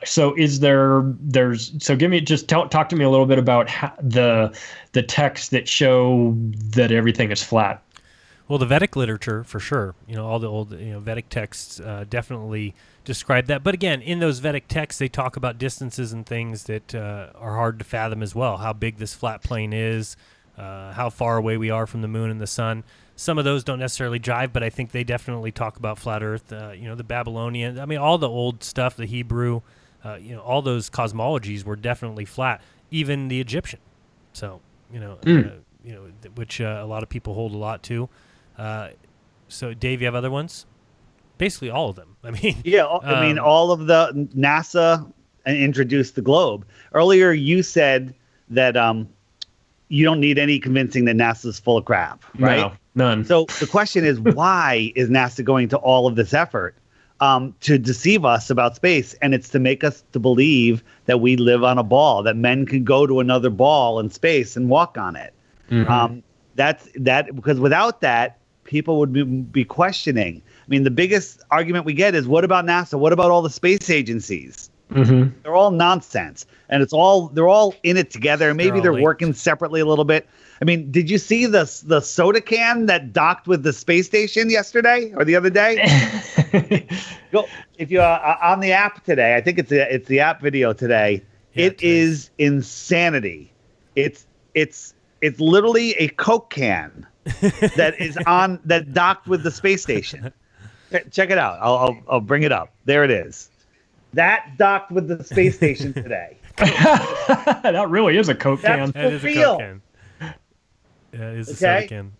So give me, just talk to me a little bit about the texts that show that everything is flat. Well, the Vedic literature, for sure, all the old Vedic texts definitely describe that. But again, in those Vedic texts, they talk about distances and things that are hard to fathom as well. How big this flat plane is, how far away we are from the moon and the sun. Some of those don't necessarily jive, but I think they definitely talk about flat Earth. The Babylonian, all the old stuff, the Hebrew, all those cosmologies were definitely flat. Even the Egyptian, so which a lot of people hold a lot to. So, Dave, you have other ones? Basically, all of them. All of the NASA introduced the globe. Earlier, you said that you don't need any convincing that NASA's full of crap, right? No, none. So the question is, why is NASA going to all of this effort to deceive us about space? And it's to make us to believe that we live on a ball, that men can go to another ball in space and walk on it. Mm-hmm. Because without that, people would be questioning. The biggest argument we get is, what about NASA? What about all the space agencies? Mm-hmm. They're all nonsense, and they're all in it together. Maybe they're working separately a little bit. Did you see the soda can that docked with the space station yesterday or the other day? Go if you on the app today. I think it's the app video today. Yeah, it is insanity. It's literally a Coke can that docked with the space station. Check it out. I'll bring it up. There it is. That docked with the space station today. That really is a Coke can. That is real. A Coke can. Yeah, it is a soda can.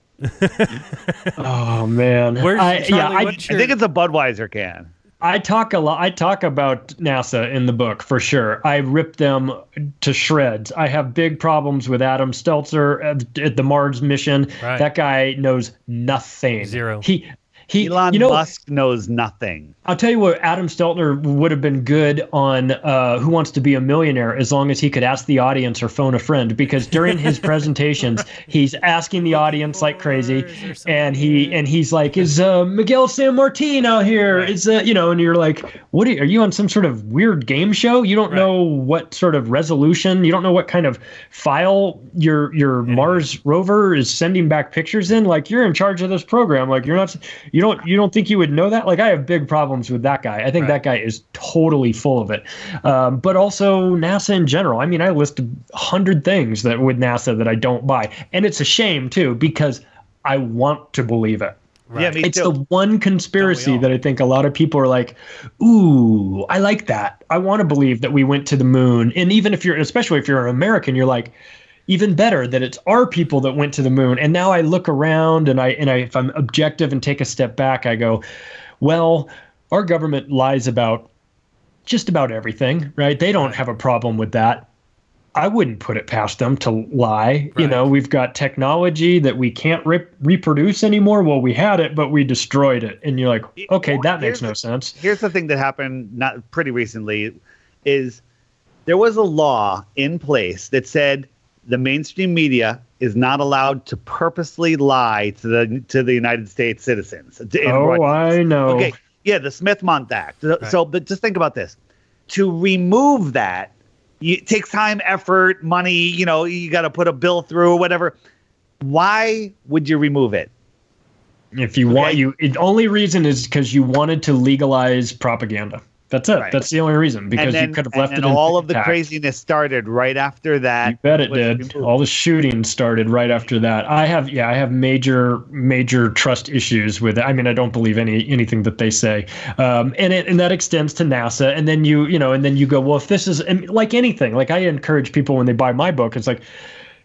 Oh man. I think it's a Budweiser can. I talk a lot. I talk about NASA in the book for sure. I rip them to shreds. I have big problems with Adam Stelter at the Mars mission. Right. That guy knows nothing. Zero. Elon Musk knows nothing. I'll tell you what, Adam Stelter would have been good on Who Wants to Be a Millionaire as long as he could ask the audience or phone a friend, because during his presentations, he's asking the audience like crazy, and he's like, is Miguel San Martin out here? Right. Is and you're like, what are you on some sort of weird game show? You don't know what sort of resolution, you don't know what kind of file your Mars rover is sending back pictures in. Like, you're in charge of this program. Like, you don't think you would know that? Like, I have big problems with that guy. I think that guy is totally full of it. But also NASA in general. I list 100 things with NASA that I don't buy. And it's a shame too, because I want to believe it. Right. Yeah, me it's too. the one conspiracy that I think a lot of people are like, ooh, I like that. I want to believe that we went to the moon. And even especially if you're an American, you're like, even better that it's our people that went to the moon. And now I look around and if I'm objective and take a step back, I go, well, our government lies about just about everything, right? They don't have a problem with that. I wouldn't put it past them to lie. Right. We've got technology that we can't reproduce anymore. Well, we had it, but we destroyed it. And you're like, okay, that makes no sense. Here's the thing that happened not pretty recently is there was a law in place that said the mainstream media is not allowed to purposely lie to the United States citizens. I know. Okay, yeah, the Smith-Month Act. Right. So, but just think about this: to remove that, it takes time, effort, money. You got to put a bill through or whatever. Why would you remove it? If you want, the only reason is because you wanted to legalize propaganda. That's it. Right. That's the only reason, because you could have left it in all of the craziness started right after that. You bet it did. All the shooting started right after that. I have major trust issues with it. I don't believe anything that they say. And that extends to NASA. And then you go, well, if this is like anything, like I encourage people when they buy my book, it's like,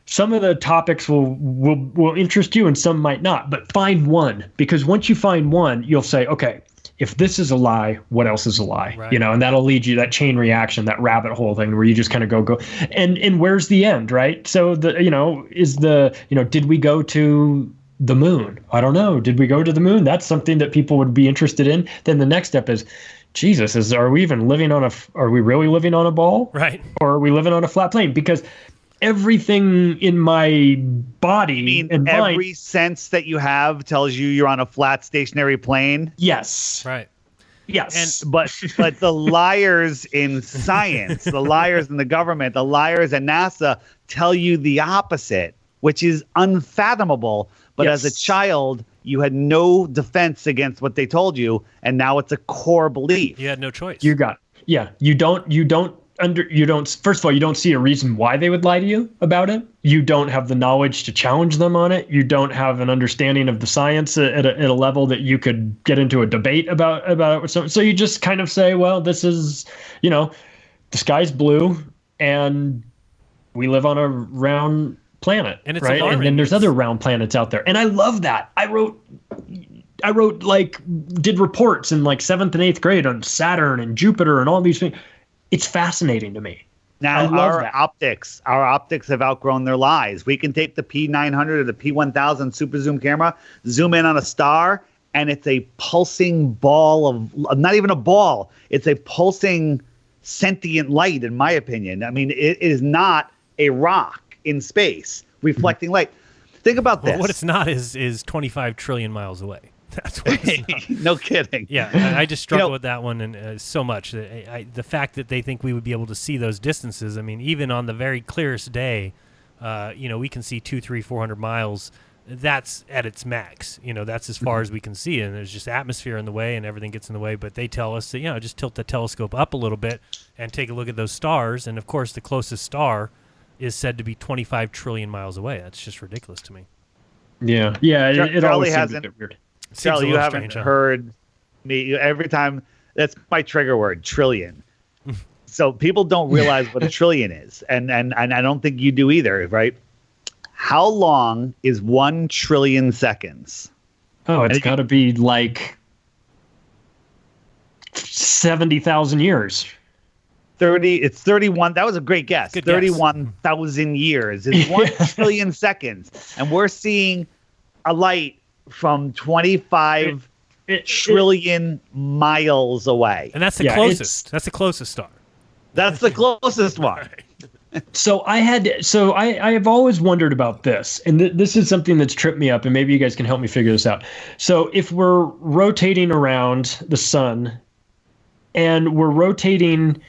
some of the topics will interest you and some might not, but find one, because once you find one, you'll say, okay, if this is a lie, what else is a lie? Right. And that'll lead you, that chain reaction, that rabbit hole thing where you just kind of go. And where's the end, right? So did we go to the moon? I don't know. Did we go to the moon? That's something that people would be interested in. Then the next step is, Jesus, are we really living on a ball? Right. Or are we living on a flat plane? Because everything in my body and mind, every sense that you have tells you you're on a flat stationary plane. Yes. Right. Yes. But the liars in science, the liars in the government, the liars at NASA tell you the opposite, which is unfathomable. But as a child, you had no defense against what they told you, and now it's a core belief. You had no choice. You got it. Yeah. You don't first of all, you don't see a reason why they would lie to you about it. You don't have the knowledge to challenge them on it. You don't have an understanding of the science at a level that you could get into a debate about it. So you just kind of say, well, this is, the sky's blue and we live on a round planet, and it's right? And then there's other round planets out there. And I love that. I wrote did reports in like 7th and 8th grade on Saturn and Jupiter and all these things. It's fascinating to me. Now our optics have outgrown their lies. We can take the P900 or the P1000 super zoom camera, zoom in on a star, and it's a pulsing ball of, not even a ball, it's a pulsing sentient light, in my opinion. I mean, it is not a rock in space reflecting light. Think about this. What it's not is 25 trillion miles away. That's what it's not. No kidding. Yeah, I just struggle with that one and so much. The fact that they think we would be able to see those distances. I mean, even on the very clearest day, we can see 200, 300, 400 miles. That's at its max. That's as far as we can see, and there's just atmosphere in the way, and everything gets in the way. But they tell us that just tilt the telescope up a little bit and take a look at those stars. And of course, the closest star is said to be 25 trillion miles away. That's just ridiculous to me. Yeah. It always seems a bit weird. Charlie, you haven't heard me every time. That's my trigger word, trillion. So people don't realize what a trillion is, and I don't think you do either, right? How long is 1 trillion seconds? Oh, it's got to be like 70,000 years. 30. It's 31. That was a great guess. 31,000 years is 1 trillion seconds, and we're seeing a light from 25 trillion miles away. And that's the closest. That's the closest star. That's the closest one. So I have always wondered about this, and this is something that's tripped me up, and maybe you guys can help me figure this out. So if we're rotating around the sun, and we're rotating,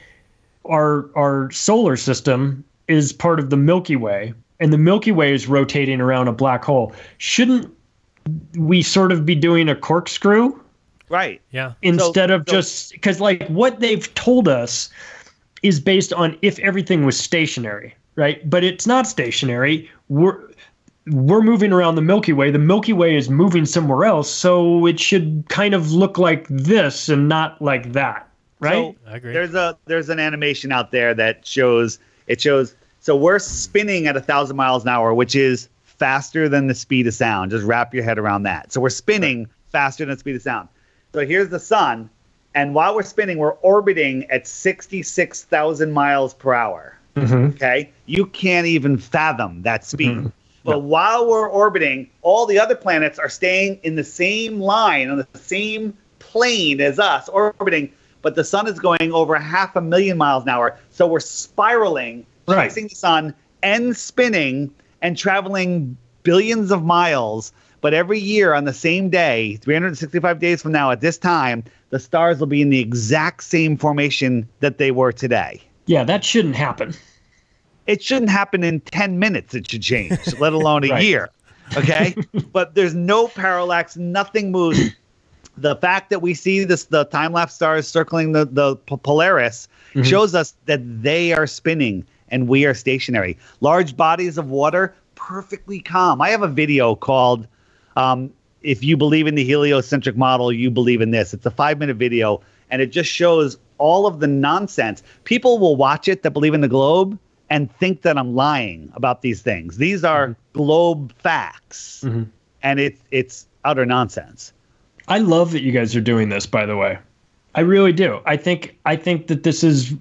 our solar system is part of the Milky Way, and the Milky Way is rotating around a black hole. Shouldn't we sort of be doing a corkscrew? Right. Yeah. Instead of just, because like what they've told us is based on if everything was stationary, right? But it's not stationary. We're moving around the Milky Way. The Milky Way is moving somewhere else, so it should kind of look like this and not like that, right? So I agree. There's an animation out there that shows. So we're spinning at 1,000 miles an hour, which is faster than the speed of sound. Just wrap your head around that. So we're spinning faster than the speed of sound. So here's the sun, and while we're spinning, we're orbiting at 66,000 miles per hour. Mm-hmm. Okay? You can't even fathom that speed. Mm-hmm. But while we're orbiting, all the other planets are staying in the same line, on the same plane as us, orbiting, but the sun is going over 500,000 miles an hour. So we're spiraling, chasing the sun, and spinning, and traveling billions of miles. But every year on the same day, 365 days from now at this time, the stars will be in the exact same formation that they were today. Yeah, that shouldn't happen. It shouldn't happen in 10 minutes. It should change, let alone a year. Okay? But there's no parallax. Nothing moves. The fact that we see the time-lapse stars circling the Polaris shows us that they are spinning and we are stationary. Large bodies of water, perfectly calm. I have a video called If You Believe in the Heliocentric Model, You Believe in This. It's a 5-minute video, and it just shows all of the nonsense. People will watch it that believe in the globe and think that I'm lying about these things. These are globe facts, and it's utter nonsense. I love that you guys are doing this, by the way. I really do. I think that this is,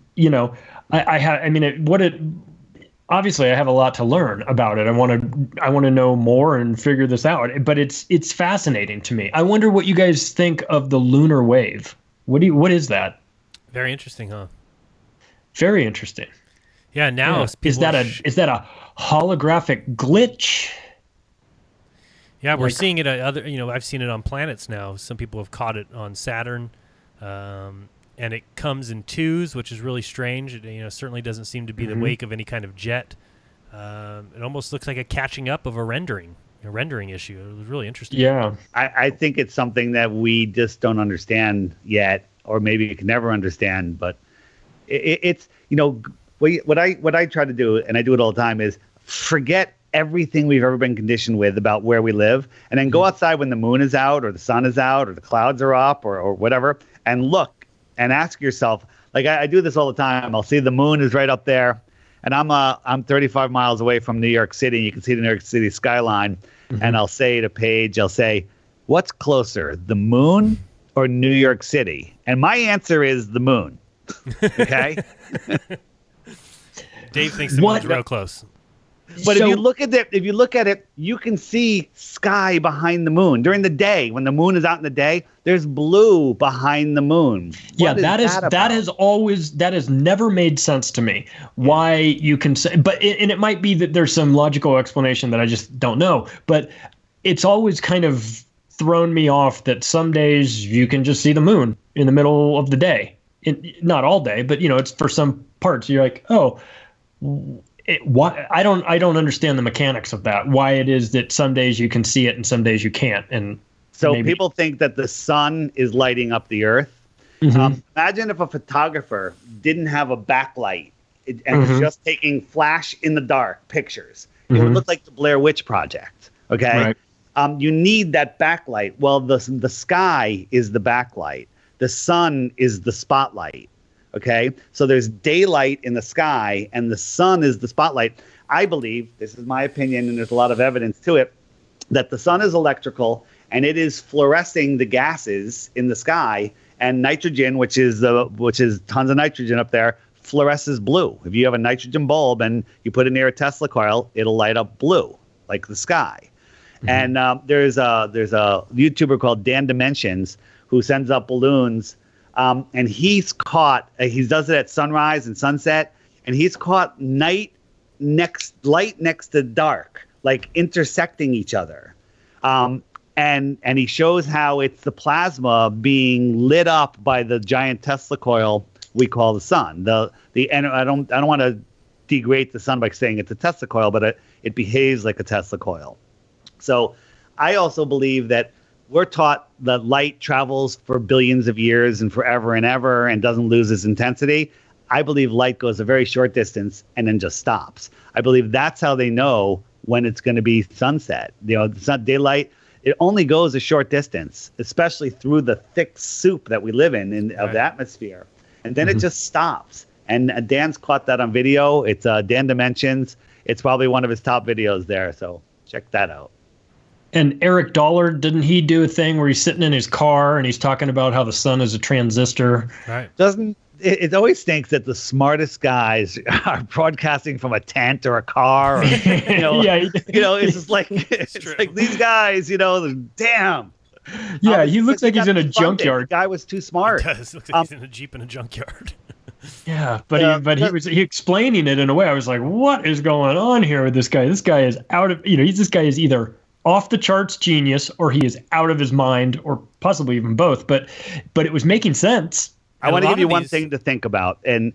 obviously I have a lot to learn about it. I want to know more and figure this out, but it's fascinating to me. I wonder what you guys think of the lunar wave. What is that? Very interesting, huh? Very interesting. Yeah, now is that a holographic glitch? Yeah, we're seeing it at other. I've seen it on planets now. Some people have caught it on Saturn. and it comes in twos, which is really strange. It certainly doesn't seem to be the wake of any kind of jet. It almost looks like a catching up of a rendering issue. It was really interesting. Yeah. I think it's something that we just don't understand yet, or maybe you can never understand. But it's what I try to do, and I do it all the time, is forget everything we've ever been conditioned with about where we live, and then go outside when the moon is out or the sun is out or the clouds are up or whatever, and look and ask yourself, like I do this all the time. I'll see the moon is right up there, and I'm 35 miles away from New York City, and you can see the New York City skyline, and I'll say to Paige, what's closer, the moon or New York City? And my answer is the moon. Okay? Dave thinks the moon's real close. But if you look at it, you can see sky behind the moon during the day. When the moon is out in the day, there's blue behind the moon. That has never made sense to me. Why you can say, and it might be that there's some logical explanation that I just don't know. But it's always kind of thrown me off that some days you can just see the moon in the middle of the day. Not all day, but it's for some parts. You're like, oh. Why I don't understand the mechanics of that. Why it is that some days you can see it and some days you can't. And so people think that the sun is lighting up the earth. Imagine if a photographer didn't have a backlight and was just taking flash in the dark pictures. It would look like the Blair Witch Project. Okay, right. You need that backlight. Well, the sky is the backlight. The sun is the spotlight. Okay, so there's daylight in the sky and the sun is the spotlight. I believe, this is my opinion, and there's a lot of evidence to it, that the sun is electrical and it is fluorescing the gases in the sky, and nitrogen, which is tons of nitrogen up there, fluoresces blue. If you have a nitrogen bulb and you put it near a Tesla coil, it'll light up blue like the sky. And there's a YouTuber called Dan Dimensions who sends up balloons. And he does it at sunrise and sunset, and he's caught light next to dark, like intersecting each other. And he shows how it's the plasma being lit up by the giant Tesla coil we call the sun. And I don't want to degrade the sun by saying it's a Tesla coil, but it behaves like a Tesla coil. So I also believe that we're taught that light travels for billions of years and forever and ever and doesn't lose its intensity. I believe light goes a very short distance and then just stops. I believe that's how they know when it's going to be sunset. It's not daylight. It only goes a short distance, especially through the thick soup that we live in of the atmosphere. And then it just stops. And Dan's caught that on video. It's Dan Dimensions. It's probably one of his top videos there. So check that out. And Eric Dollard, didn't he do a thing where he's sitting in his car and he's talking about how the sun is a transistor? Right. It always stinks that the smartest guys are broadcasting from a tent or a car. Or, it's just like like these guys, damn. Yeah, he looks like he's in a junkyard. The guy was too smart. He does look like he's in a Jeep in a junkyard. Yeah, but he was explaining it in a way. I was like, what is going on here with this guy? This guy is out of this guy is either off the charts genius or he is out of his mind, or possibly even both. But it was making sense. I want to give you one thing to think about. And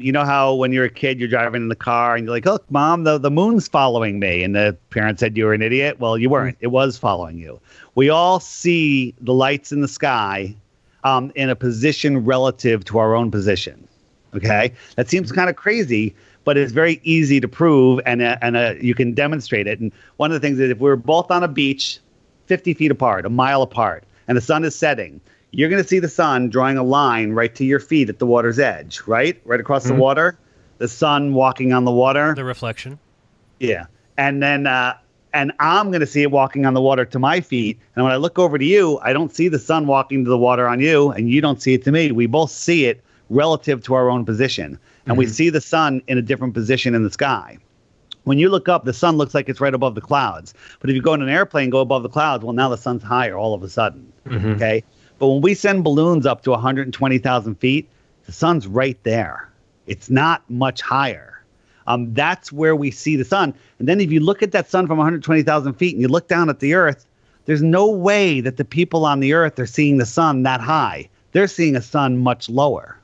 you know how when you're a kid, you're driving in the car and you're like, look, Mom, the moon's following me. And the parent said you were an idiot. Well, you weren't. It was following you. We all see the lights in the sky in a position relative to our own position. Okay? That seems kind of crazy, but it's very easy to prove, and you can demonstrate it. And one of the things is if we're both on a beach 50 feet apart, a mile apart, and the sun is setting, you're going to see the sun drawing a line right to your feet at the water's edge, right? Right across the water, the sun walking on the water. The reflection. Yeah. And then and I'm going to see it walking on the water to my feet. And when I look over to you, I don't see the sun walking to the water on you, and you don't see it to me. We both see it relative to our own position. And we see the sun in a different position in the sky. When you look up, the sun looks like it's right above the clouds. But if you go in an airplane, go above the clouds, well, now the sun's higher all of a sudden. Okay? But when we send balloons up to 120,000 feet, the sun's right there. It's not much higher. That's where we see the sun. And then if you look at that sun from 120,000 feet and you look down at the earth, there's no way that the people on the earth are seeing the sun that high. they're seeing a sun much lower,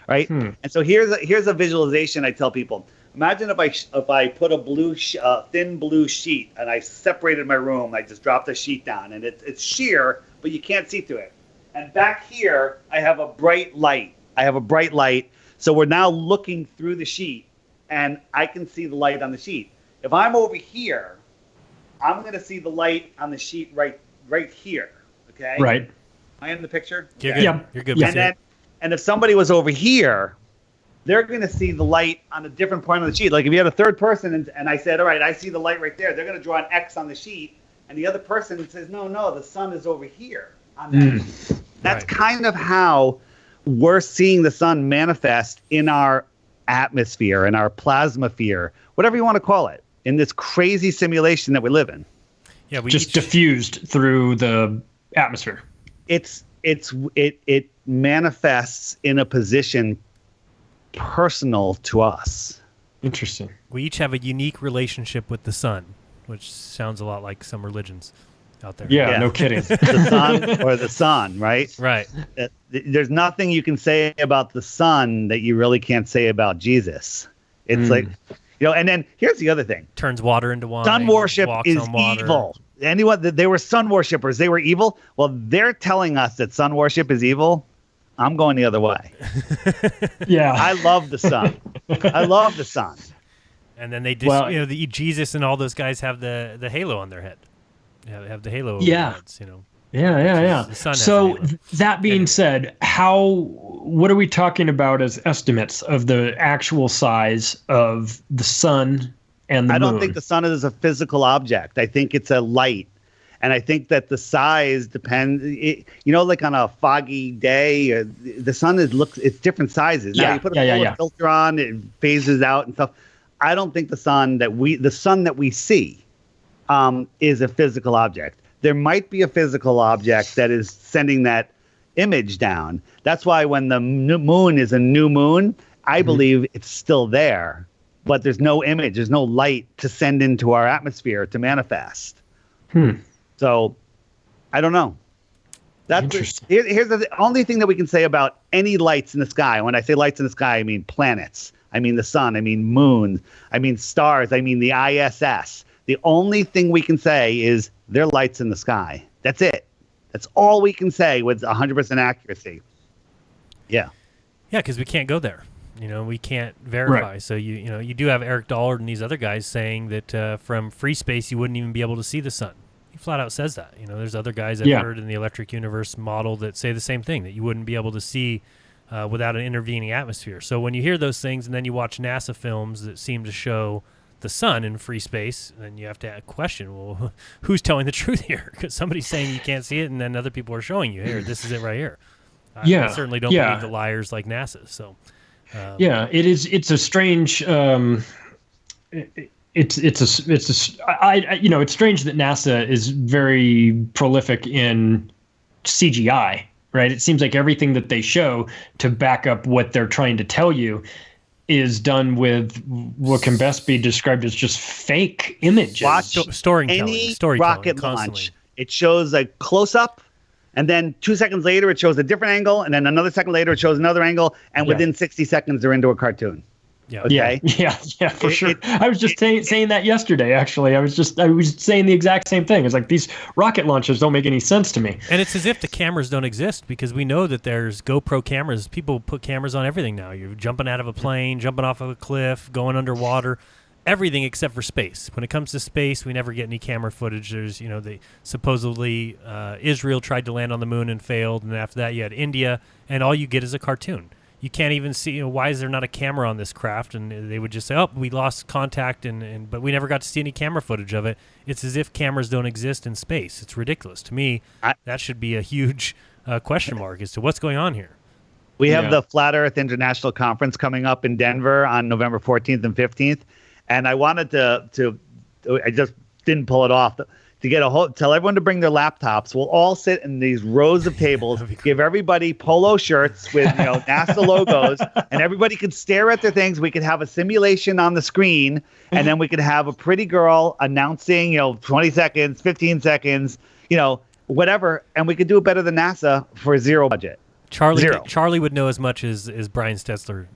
right? And so here's a visualization I tell people. Imagine if I put a thin blue sheet and I separated my room. I just dropped the sheet down, and it's sheer, but you can't see through it. And back here, I have a bright light. So we're now looking through the sheet, and I can see the light on the sheet. If I'm over here, I'm going to see the light on the sheet right here. Okay. Right. Am I in the picture? You're Okay. good. Yeah. You're good. Yeah. And if somebody was over here, they're going to see the light on a different point on the sheet. Like if you had a third person and I said, all right, I see the light right there, they're going to draw an X on the sheet. And the other person says, no, the sun is over here on that sheet. That's Right. kind of how we're seeing the sun manifest in our atmosphere, in our plasmasphere, whatever you want to call it, in this crazy simulation that we live in. Yeah, we Just diffused through the atmosphere. It manifests in a position personal to us. Interesting. we each have a unique relationship with the sun, which sounds a lot like some religions out there. Yeah, Yeah. no kidding. The sun or the sun, right? Right. There's nothing you can say about the sun that you really can't say about Jesus. It's like, and then here's the other thing. Turns water into wine. Sun worship walks is on water. evil. Anyone that they were sun worshipers, they were evil. Well, they're telling us that sun worship is evil. I'm going the other way. Yeah. I love the sun. I love the sun. And then they just, Jesus and all those guys have the halo on their head. Have the halo over their Yeah. heads, Yeah. The sun has So a halo. that being said, what are we talking about as estimates of the actual size of the sun and the I moon? don't think the sun is a physical object. I think it's a light. And I think that the size depends, like on a foggy day, the sun it's different sizes. Now Yeah, you put a yeah, solar yeah. filter on, it phases out and stuff. I don't think the sun that we see is a physical object. There might be a physical object that is sending that image down. That's why when the moon is a new moon, I believe it's still there, but there's no image, there's no light to send into our atmosphere to manifest. So, I don't know. Here's the only thing that we can say about any lights in the sky. When I say lights in the sky, I mean planets. I mean the sun. I mean moon. I mean stars. I mean the ISS. The only thing we can say is they're lights in the sky. That's it. That's all we can say with 100% accuracy. Yeah. Yeah, because we can't go there. We can't verify. Right. So you do have Eric Dollard and these other guys saying that from free space you wouldn't even be able to see the sun. He flat out says that. There's other guys I've heard in the electric universe model that say the same thing, that you wouldn't be able to see without an intervening atmosphere. So when you hear those things and then you watch NASA films that seem to show the sun in free space, then you have to question, well, who's telling the truth here? Because somebody's saying you can't see it, and then other people are showing you, here, this is it right here. I certainly don't believe the liars like NASA. So, it is. It's a strange. It's strange that NASA is very prolific in CGI, right? It seems like everything that they show to back up what they're trying to tell you is done with what can best be described as just fake images. Watch storytelling rocket constantly. launch. It shows a close-up, and then 2 seconds later it shows a different angle, and then another second later it shows another angle, and within 60 seconds they're into a cartoon. Yeah. Okay? Yeah, for sure. I was just saying that yesterday, actually. I was saying the exact same thing. It's like these rocket launches don't make any sense to me. And it's as if the cameras don't exist, because we know that there's GoPro cameras. People put cameras on everything now. You're jumping out of a plane, jumping off of a cliff, going underwater, everything except for space. When it comes to space, we never get any camera footage. There's, they supposedly Israel tried to land on the moon and failed, and after that you had India, and all you get is a cartoon. You can't even see, why is there not a camera on this craft? And they would just say, oh, we lost contact, but we never got to see any camera footage of it. It's as if cameras don't exist in space. It's ridiculous. To me, that should be a huge question mark as to what's going on here. We have the Flat Earth International Conference coming up in Denver on November 14th and 15th. And I wanted to I just didn't pull it off, to get tell everyone to bring their laptops. We'll all sit in these rows of tables, give everybody polo shirts with NASA logos, and everybody could stare at their things. We could have a simulation on the screen, and then we could have a pretty girl announcing, 20 seconds, 15 seconds, whatever, and we could do it better than NASA for zero budget. Zero. Charlie would know as much as Brian Stetzler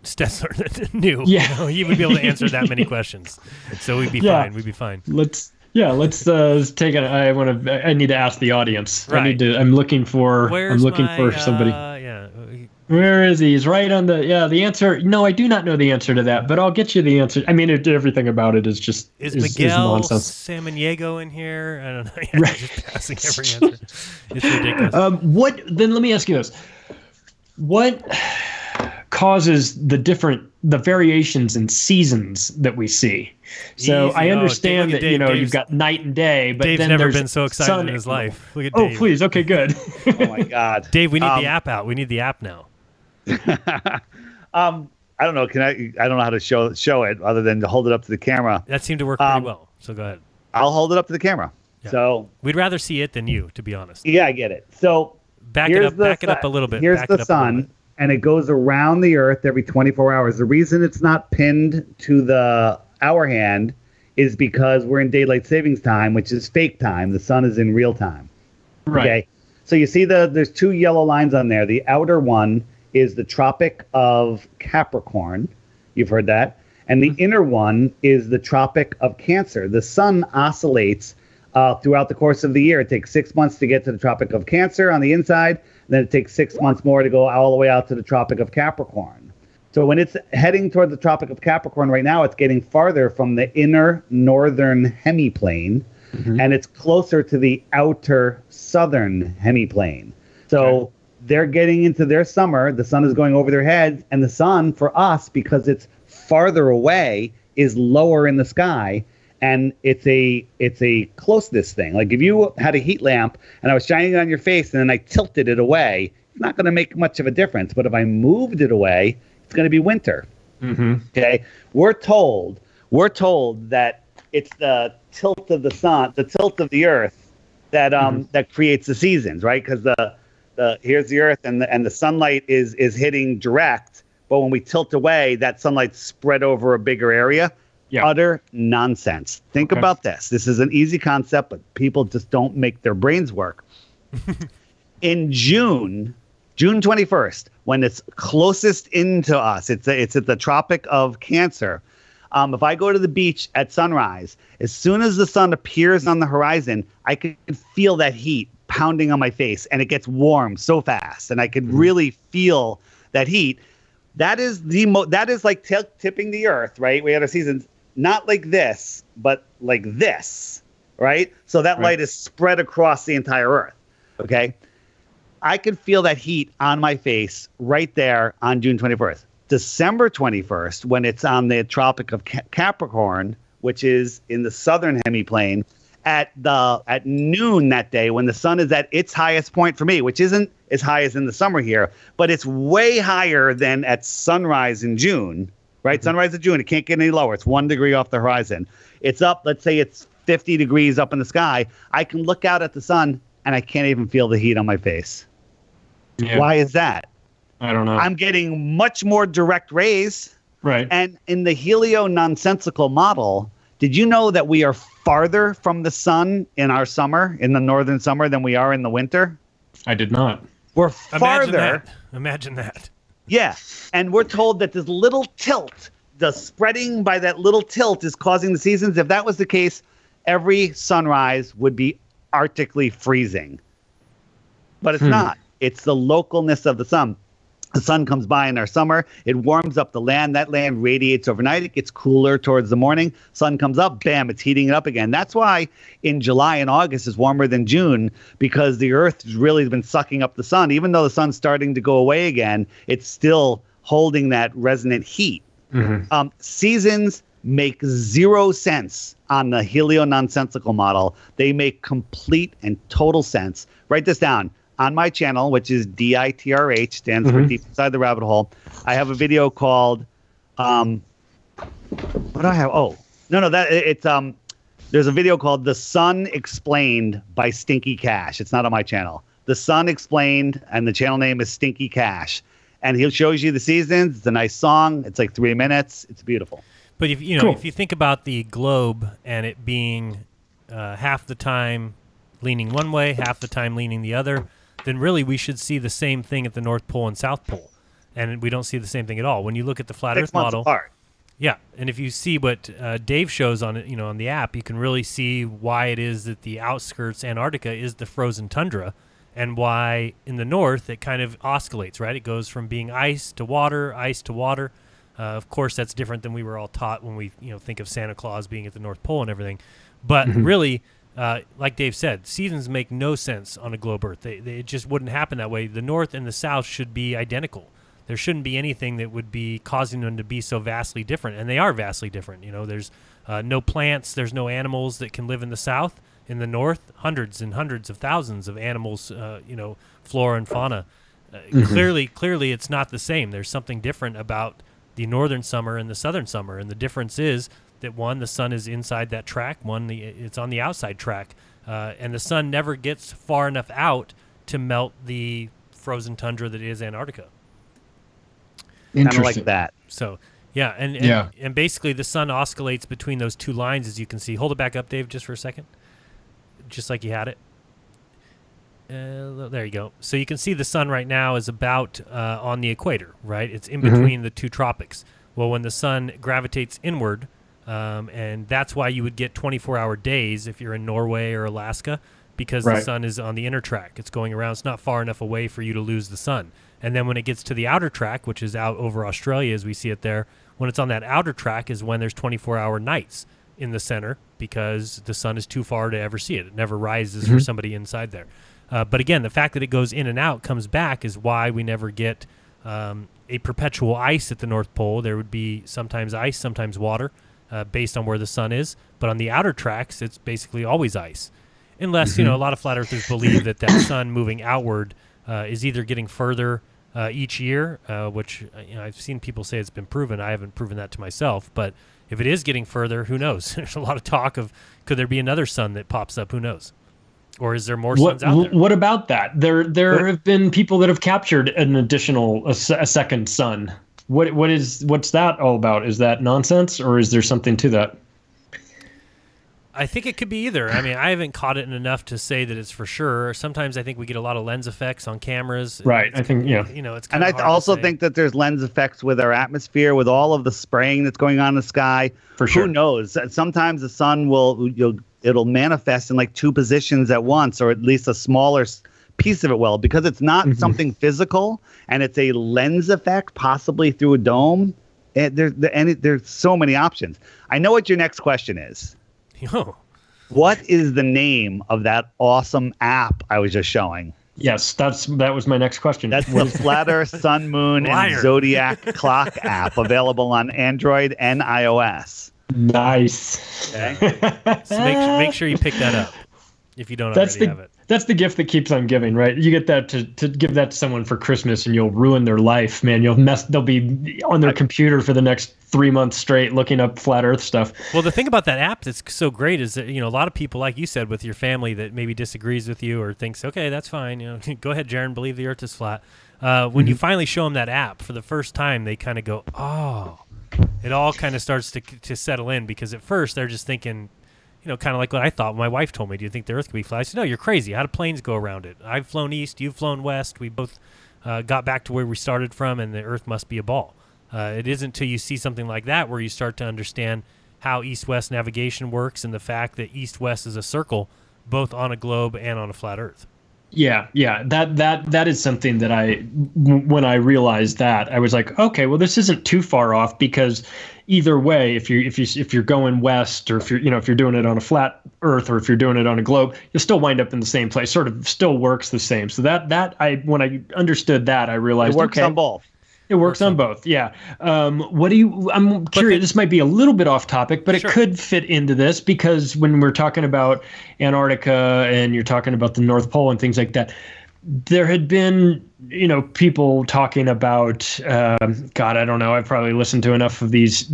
knew. Yeah. You know, he would be able to answer that many questions. So we'd be fine. We'd be fine. Let's take it. I need to ask the audience. Right. I'm looking for somebody. Yeah. Where is he? He's right on the answer. No, I do not know the answer to that, but I'll get you the answer. I mean, everything about it is just Is is Miguel nonsense. Samaniego in here? I don't know. Yeah, Right. just passing every answer. It's ridiculous. Then let me ask you this. What causes the variations in seasons that we see? So Easy. I understand Look at that, Dave. you've got night and day, but Dave's then never there's been so excited sun. in his life. Look at Oh, Dave. please. Okay, good. Oh my God. Dave, we need the app out. We need the app now. I don't know. I don't know how to show it other than to hold it up to the camera. That seemed to work pretty well. So go ahead. I'll hold it up to the camera. Yeah. So We'd rather see it than you, to be honest. yeah, I get it. So Back it up a little bit. Here's Back the it up a little sun, bit. and it goes around the Earth every 24 hours. The reason it's not pinned to the hour hand is because we're in daylight savings time, which is fake time. The sun is in real time. Right. Okay. So you see there's two yellow lines on there. The outer one is the Tropic of Capricorn. You've heard that. And the inner one is the Tropic of Cancer. The sun oscillates throughout the course of the year. It takes 6 months to get to the Tropic of Cancer on the inside. Then it takes 6 months more to go all the way out to the Tropic of Capricorn. So when it's heading toward the Tropic of Capricorn right now, it's getting farther from the inner northern hemiplane, and it's closer to the outer southern hemiplane. So they're getting into their summer. The sun is going over their heads, and the sun, for us, because it's farther away, is lower in the sky. And it's a closeness thing. Like if you had a heat lamp and I was shining it on your face and then I tilted it away, it's not going to make much of a difference. But if I moved it away, it's going to be winter. Okay, we're told that it's the tilt of the sun, the tilt of the Earth, that that creates the seasons, right? Because the here's the Earth and the sunlight is hitting direct, but when we tilt away, that sunlight's spread over a bigger area. Yeah. Utter nonsense. Think about this. This is an easy concept, but people just don't make their brains work. In June 21st, when it's closest into us, it's at the Tropic of Cancer. If I go to the beach at sunrise, as soon as the sun appears on the horizon, I can feel that heat pounding on my face, and it gets warm so fast, and I could really feel that heat. That is like tipping the Earth, right? We had our seasons. Not like this, but like this, right? So that light is spread across the entire Earth, okay? I could feel that heat on my face right there on June 21st. December 21st, when it's on the Tropic of Capricorn, which is in the southern hemiplane, at noon that day, when the sun is at its highest point for me, which isn't as high as in the summer here, but it's way higher than at sunrise in June. Right, sunrise of June, it can't get any lower. It's 1 degree off the horizon. It's up, let's say it's 50 degrees up in the sky. I can look out at the sun, and I can't even feel the heat on my face. Yeah. Why is that? I don't know. I'm getting much more direct rays. Right. And in the helio-nonsensical model, did you know that we are farther from the sun in our summer, in the northern summer, than we are in the winter? I did not. We're farther. Imagine that. Yeah, and we're told that this little tilt, the spreading by that little tilt is causing the seasons. If that was the case, every sunrise would be arctically freezing. But it's not. It's the localness of the sun. The sun comes by in our summer. It warms up the land. That land radiates overnight. It gets cooler towards the morning. Sun comes up. Bam, it's heating it up again. That's why in July and August is warmer than June, because the Earth has really been sucking up the sun. Even though the sun's starting to go away again, it's still holding that resonant heat. Seasons make zero sense on the helio-nonsensical model. They make complete and total sense. Write this down. On my channel, which is DITRH, stands for Deep Inside the Rabbit Hole, I have a video called, what do I have? Oh, no, there's a video called The Sun Explained by Stinky Cash. It's not on my channel. The Sun Explained, and the channel name is Stinky Cash. And he shows you the seasons. It's a nice song. It's like 3 minutes. It's beautiful. But if you think about the globe and it being half the time leaning one way, half the time leaning the other, then really we should see the same thing at the North Pole and South Pole. And we don't see the same thing at all. When you look at the flat 6 Earth months model, apart. yeah, and if you see what Dave shows on on the app, you can really see why it is that the outskirts Antarctica is the frozen tundra, and why in the north it kind of oscillates. Right, it goes from being ice to water, ice to water. Of course, that's different than we were all taught when we think of Santa Claus being at the North Pole and everything. But really, like Dave said, seasons make no sense on a globe Earth. It just wouldn't happen that way. The north and the south should be identical. There shouldn't be anything that would be causing them to be so vastly different, and they are vastly different. There's no plants, there's no animals that can live in the south. In the north, hundreds and hundreds of thousands of animals, flora and fauna. Clearly, it's not the same. There's something different about the northern summer and the southern summer, and the difference is that one, the sun is inside that track, it's on the outside track, and the sun never gets far enough out to melt the frozen tundra that is Antarctica. Kind of like that. So, yeah, and basically the sun oscillates between those two lines, as you can see. Hold it back up, Dave, just for a second, just like you had it. There you go. So you can see the sun right now is about on the equator, right? It's in between the two tropics. Well, when the sun gravitates inward, and that's why you would get 24-hour days if you're in Norway or Alaska, because the sun is on the inner track. It's going around. It's not far enough away for you to lose the sun. And then when it gets to the outer track, which is out over Australia as we see it there, when it's on that outer track is when there's 24-hour nights in the center, because the sun is too far to ever see it. It never rises for somebody inside there. But again, the fact that it goes in and out, comes back, is why we never get a perpetual ice at the North Pole. There would be sometimes ice, sometimes water, based on where the sun is. But on the outer tracks, it's basically always ice. Unless, a lot of flat earthers believe that sun moving outward is either getting further each year, which I've seen people say it's been proven. I haven't proven that to myself. But if it is getting further, who knows? There's a lot of talk of, could there be another sun that pops up? Who knows? Or is there more suns out there? What about that? There have been people that have captured an additional a second sun. What's that all about? Is that nonsense, or is there something to that? I think it could be either. I mean, I haven't caught it enough to say that it's for sure. Sometimes I think we get a lot of lens effects on cameras. Right. I think, yeah. It's And kind of I hard also to say. think that there's lens effects with our atmosphere, with all of the spraying that's going on in the sky. For sure. Who knows? Sometimes the sun it'll manifest in like two positions at once, or at least a smaller piece of it will, because it's not something physical, and it's a lens effect, possibly through a dome. There's so many options. I know what your next question is. Oh. What is the name of that awesome app I was just showing? Yes, that was my next question. That's the Flat Earth, Sun, Moon, and Zodiac Clock app, available on Android and iOS. Nice. Okay. So make sure you pick that up if you don't already have it. That's the gift that keeps on giving, right? You get that to give that to someone for Christmas, and you'll ruin their life, man. They'll be on their computer for the next 3 months straight looking up flat Earth stuff. Well, the thing about that app that's so great is that a lot of people, like you said, with your family that maybe disagrees with you or thinks, okay, that's fine, go ahead, Jaron, believe the Earth is flat. When you finally show them that app for the first time, they kind of go, oh. It all kind of starts to settle in, because at first they're just thinking, kind of like what I thought when my wife told me, do you think the Earth could be flat? I said, no, you're crazy. How do planes go around it? I've flown east, you've flown west. We both got back to where we started from, and the Earth must be a ball. It isn't until you see something like that where you start to understand how east-west navigation works, and the fact that east-west is a circle, both on a globe and on a flat Earth. Yeah. That is something that when I realized that, I was like, okay, well, this isn't too far off, because either way, if you're going west, or if you're doing it on a flat Earth, or if you're doing it on a globe, you'll still wind up in the same place. Sort of still works the same. So when I understood that, I realized it works on both. It works on both, yeah. I'm curious, this might be a little bit off topic, but it could fit into this, because when we're talking about Antarctica and you're talking about the North Pole and things like that, there had been, people talking about, God, I don't know. I've probably listened to enough of these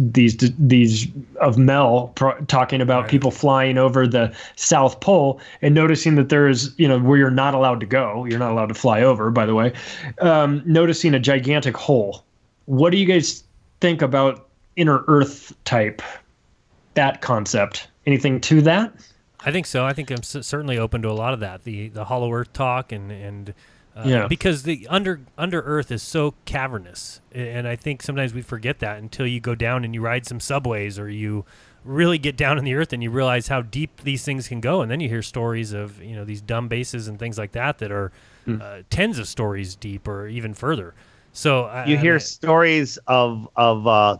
of Mel talking about people flying over the South Pole and noticing that there is, where you're not allowed to go. You're not allowed to fly over, by the way. Noticing a gigantic hole. What do you guys think about inner Earth type? That concept. Anything to that? I think so. I think I'm certainly open to a lot of that. The hollow Earth talk and Because the under Earth is so cavernous, and I think sometimes we forget that until you go down and you ride some subways, or you really get down in the earth and you realize how deep these things can go, and then you hear stories of these dumb bases and things like that are tens of stories deep or even further. So you hear stories of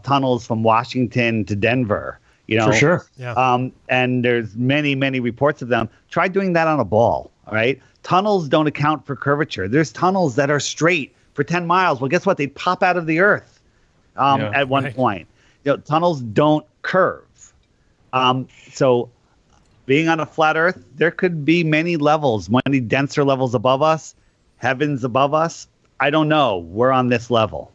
tunnels from Washington to Denver. For sure. Yeah. And there's many reports of them. Try doing that on a ball. All right. Tunnels don't account for curvature. There's tunnels that are straight for 10 miles. Well, guess what? They pop out of the earth at one point. Tunnels don't curve. So being on a flat earth, there could be many levels, many denser levels above us, heavens above us. I don't know. We're on this level.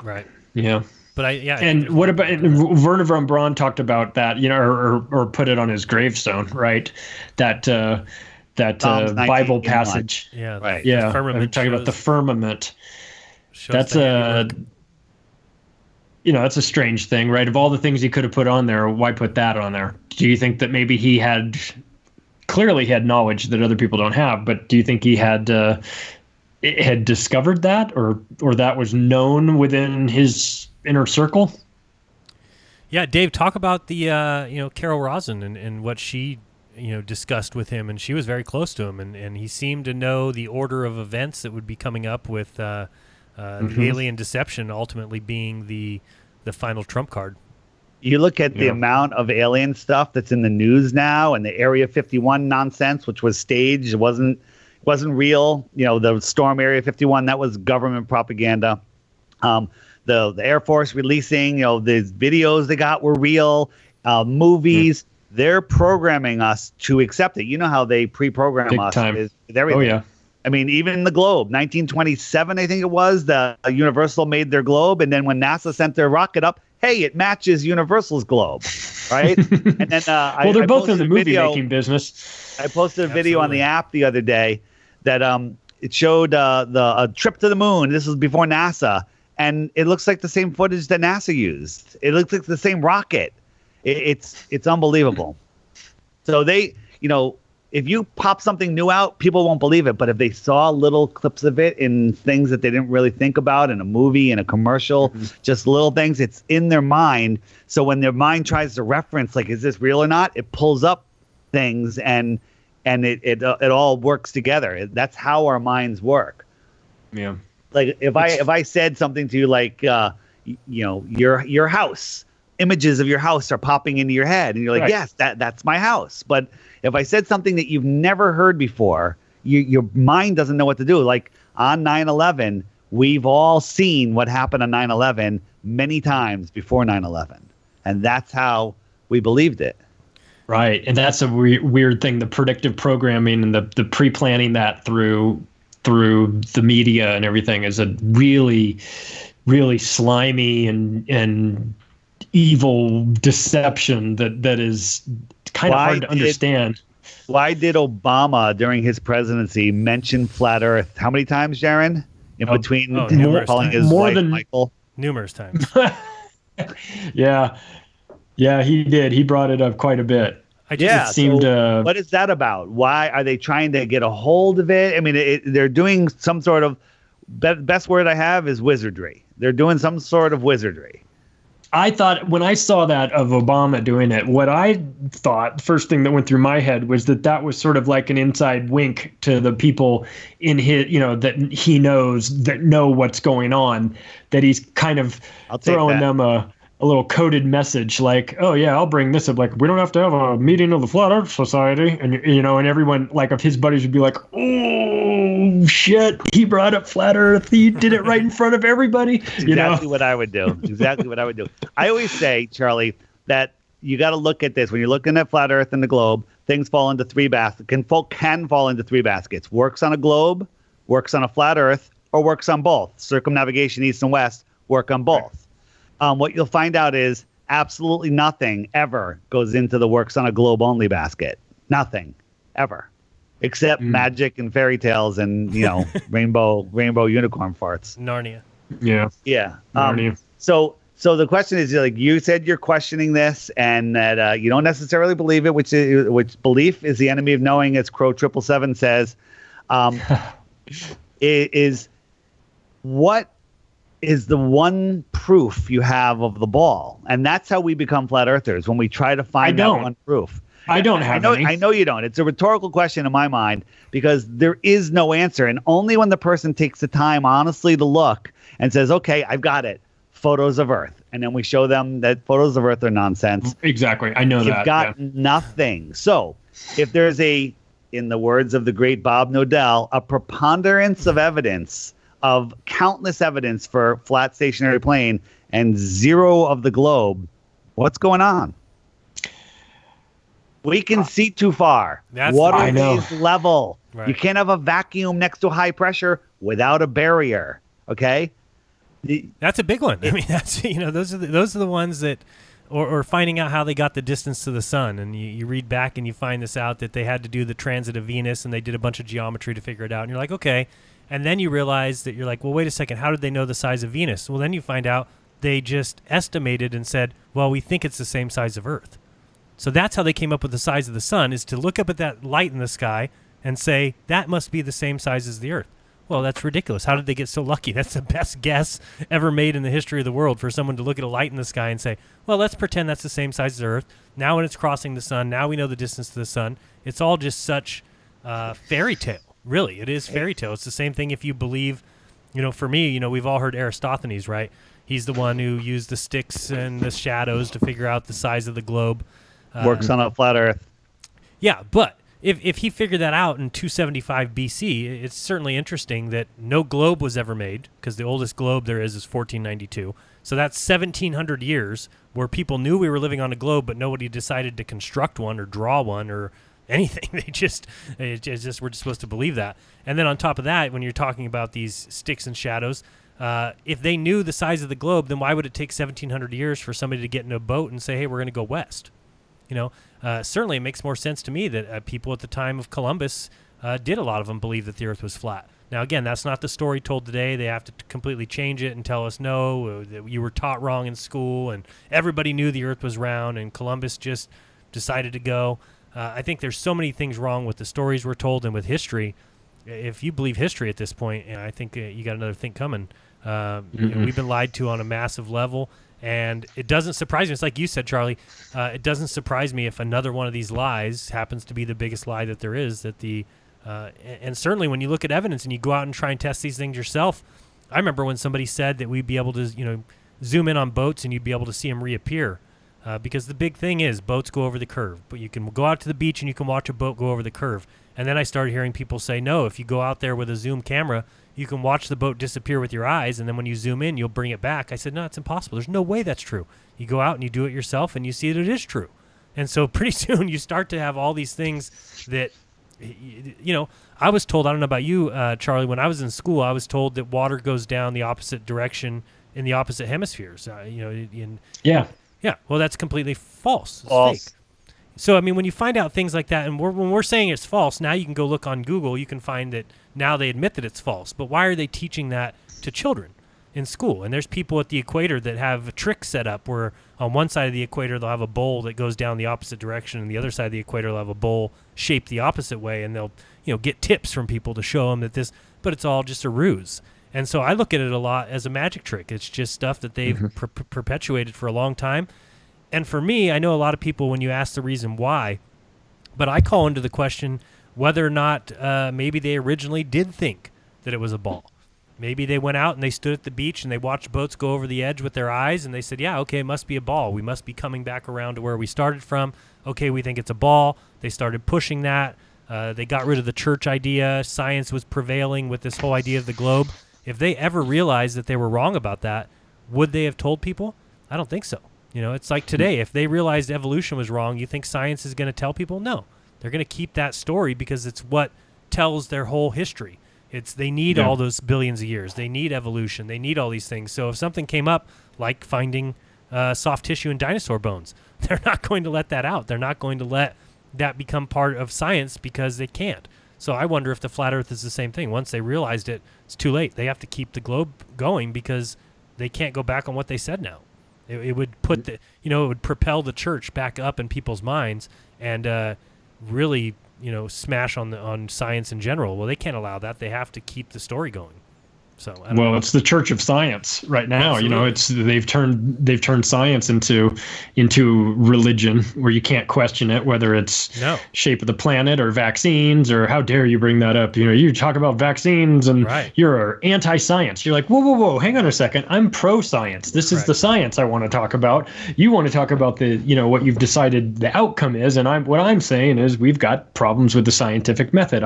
Right. Yeah. But and what about Werner von Braun talked about that, or put it on his gravestone, right? That Bible passage. Yeah. Right. Yeah. Talking about the firmament. That's that's a strange thing, right? Of all the things he could have put on there, why put that on there? Do you think that maybe he clearly had knowledge that other people don't have, but do you think he had discovered that, or that was known within his inner circle? Yeah, Dave, talk about the Carol Rosin and what she discussed with him, and she was very close to him, and he seemed to know the order of events that would be coming up with the alien deception ultimately being the final trump card. You look at the amount of alien stuff that's in the news now, and the Area 51 nonsense, which was staged, it wasn't real. The storm Area 51, that was government propaganda. The Air Force releasing, the videos they got were real. Movies, they're programming us to accept it. You know how they pre-program us with everything. Oh yeah. I mean, even the globe, 1927, I think it was, the Universal made their globe, and then when NASA sent their rocket up, hey, it matches Universal's globe, right? And then they're both in the movie-making business. I posted a video on the app the other day that it showed a trip to the moon. This was before NASA, and it looks like the same footage that NASA used. It looks like the same rocket. It's unbelievable. So they, if you pop something new out, people won't believe it. But if they saw little clips of it in things that they didn't really think about in a movie, in a commercial, just little things, it's in their mind. So when their mind tries to reference, like, is this real or not? It pulls up things and it all works together. That's how our minds work. Yeah. Like if I said something to you like, your house, images of your house are popping into your head, and you're like, yes, that's my house. But if I said something that you've never heard before, your mind doesn't know what to do. Like on 9/11, we've all seen what happened on 9/11 many times before 9/11, and that's how we believed it. Right, and that's a weird thing. The predictive programming and the pre-planning that through the media and everything is a really, really slimy and evil deception that is kind of hard to understand. Why did Obama during his presidency mention flat Earth? How many times, Jaron? Between calling his wife Michael? Numerous times. Yeah, he did. He brought it up quite a bit. What is that about? Why are they trying to get a hold of it? I mean, they're doing some sort of best word I have is wizardry. They're doing some sort of wizardry. I thought when I saw that of Obama doing it, what I thought, first thing that went through my head was that was sort of like an inside wink to the people in his, that he knows that know what's going on, that he's kind of throwing them a little coded message like, oh yeah, I'll bring this up. Like, we don't have to have a meeting of the Flat Earth Society. And, and everyone like of his buddies would be like, oh shit, he brought up Flat Earth. He did it right in front of everybody. Exactly what I would do. Exactly what I would do. I always say, Charlie, that you got to look at this when you're looking at flat Earth and the globe. Things fall into three baskets. Can fall into three baskets. Works on a globe, works on a flat Earth, or works on both. Circumnavigation east and west work on both. What you'll find out is absolutely nothing ever goes into the works on a globe only basket. Nothing ever, except magic and fairy tales and rainbow unicorn farts. Narnia. Yeah. Narnia. So the question is, like you said, you're questioning this, and that you don't necessarily believe it, which belief is the enemy of knowing, as Crow 777 says. is what is the one proof you have of the ball? And that's how we become flat earthers, when we try to find that one proof. I don't have any. I know you don't. It's a rhetorical question in my mind because there is no answer. And only when the person takes the time honestly to look and says, okay, I've got it, photos of Earth. And then we show them that photos of Earth are nonsense. Exactly. I know that. You've got nothing. So if there's in the words of the great Bob Nodell, a preponderance of evidence, of countless evidence for flat stationary plane and zero of the globe, what's going on? We can see too far. Water is level. Right. You can't have a vacuum next to high pressure without a barrier. Okay, that's a big one. I mean, that's those are the ones that, or finding out how they got the distance to the sun. And you read back and you find this out that they had to do the transit of Venus and they did a bunch of geometry to figure it out. And you're like, okay. And then you realize that you're like, well, wait a second. How did they know the size of Venus? Well, then you find out they just estimated and said, well, we think it's the same size of Earth. So that's how they came up with the size of the sun, is to look up at that light in the sky and say, that must be the same size as the Earth. Well, that's ridiculous. How did they get so lucky? That's the best guess ever made in the history of the world, for someone to look at a light in the sky and say, well, let's pretend that's the same size as Earth. Now when it's crossing the sun, now we know the distance to the sun. It's all just such fairy tale. Really, it is fairy tale. It's the same thing if you believe, for me, we've all heard Aristophanes, right? He's the one who used the sticks and the shadows to figure out the size of the globe. Works on a flat Earth. Yeah, but if he figured that out in 275 BC, it's certainly interesting that no globe was ever made, because the oldest globe there is 1492. So that's 1,700 years where people knew we were living on a globe, but nobody decided to construct one or draw one or anything. They just were just supposed to believe that. And then on top of that, when you're talking about these sticks and shadows, if they knew the size of the globe, then why would it take 1,700 years for somebody to get in a boat and say, hey, we're going to go west? Certainly it makes more sense to me that people at the time of Columbus did, a lot of them believe that the Earth was flat. Now, again, that's not the story told today. They have to completely change it and tell us, no, that you were taught wrong in school and everybody knew the Earth was round and Columbus just decided to go. I think there's so many things wrong with the stories we're told and with history. If you believe history at this point, I think you got another thing coming. We've been lied to on a massive level. And it doesn't surprise me. It's like you said, Charlie. It doesn't surprise me if another one of these lies happens to be the biggest lie that there is. And certainly when you look at evidence and you go out and try and test these things yourself, I remember when somebody said that we'd be able to, zoom in on boats and you'd be able to see them reappear. Because the big thing is boats go over the curve. But you can go out to the beach and you can watch a boat go over the curve. And then I started hearing people say, no, if you go out there with a zoom camera, you can watch the boat disappear with your eyes, and then when you zoom in, you'll bring it back. I said, no, it's impossible. There's no way that's true. You go out and you do it yourself, and you see that it is true. And so pretty soon you start to have all these things that, I was told, I don't know about you, Charlie, when I was in school, I was told that water goes down the opposite direction in the opposite hemispheres. Yeah. Yeah, well, that's completely false. It's false. Fake. So, I mean, when you find out things like that, and when we're saying it's false, now you can go look on Google. You can find that now they admit that it's false. But why are they teaching that to children in school? And there's people at the equator that have tricks set up where on one side of the equator they'll have a bowl that goes down the opposite direction, and the other side of the equator they'll have a bowl shaped the opposite way, and they'll get tips from people to show them that this, but it's all just a ruse. And so I look at it a lot as a magic trick. It's just stuff that they've perpetuated for a long time. And for me, I know a lot of people, when you ask the reason why, but I call into the question whether or not maybe they originally did think that it was a ball. Maybe they went out and they stood at the beach and they watched boats go over the edge with their eyes and they said, yeah, okay, it must be a ball. We must be coming back around to where we started from. Okay, we think it's a ball. They started pushing that. They got rid of the church idea. Science was prevailing with this whole idea of the globe. If they ever realized that they were wrong about that, would they have told people? I don't think so. It's like today. If they realized evolution was wrong, you think science is going to tell people? No. They're going to keep that story because it's what tells their whole history. They need all those billions of years. They need evolution. They need all these things. So if something came up, like finding soft tissue in dinosaur bones, they're not going to let that out. They're not going to let that become part of science because they can't. So I wonder if the flat Earth is the same thing. Once they realized it, it's too late. They have to keep the globe going because they can't go back on what they said now. It would put it would propel the church back up in people's minds and really smash on science in general. Well, they can't allow that. They have to keep the story going. So I don't know. It's the Church of Science right now. Absolutely. They've turned science into religion where you can't question it, whether it's shape of the planet or vaccines or how dare you bring that up. You talk about vaccines and you're anti-science. You're like, whoa, hang on a second. I'm pro-science. This is the science I want to talk about. You want to talk about the what you've decided the outcome is, and what I'm saying is we've got problems with the scientific method.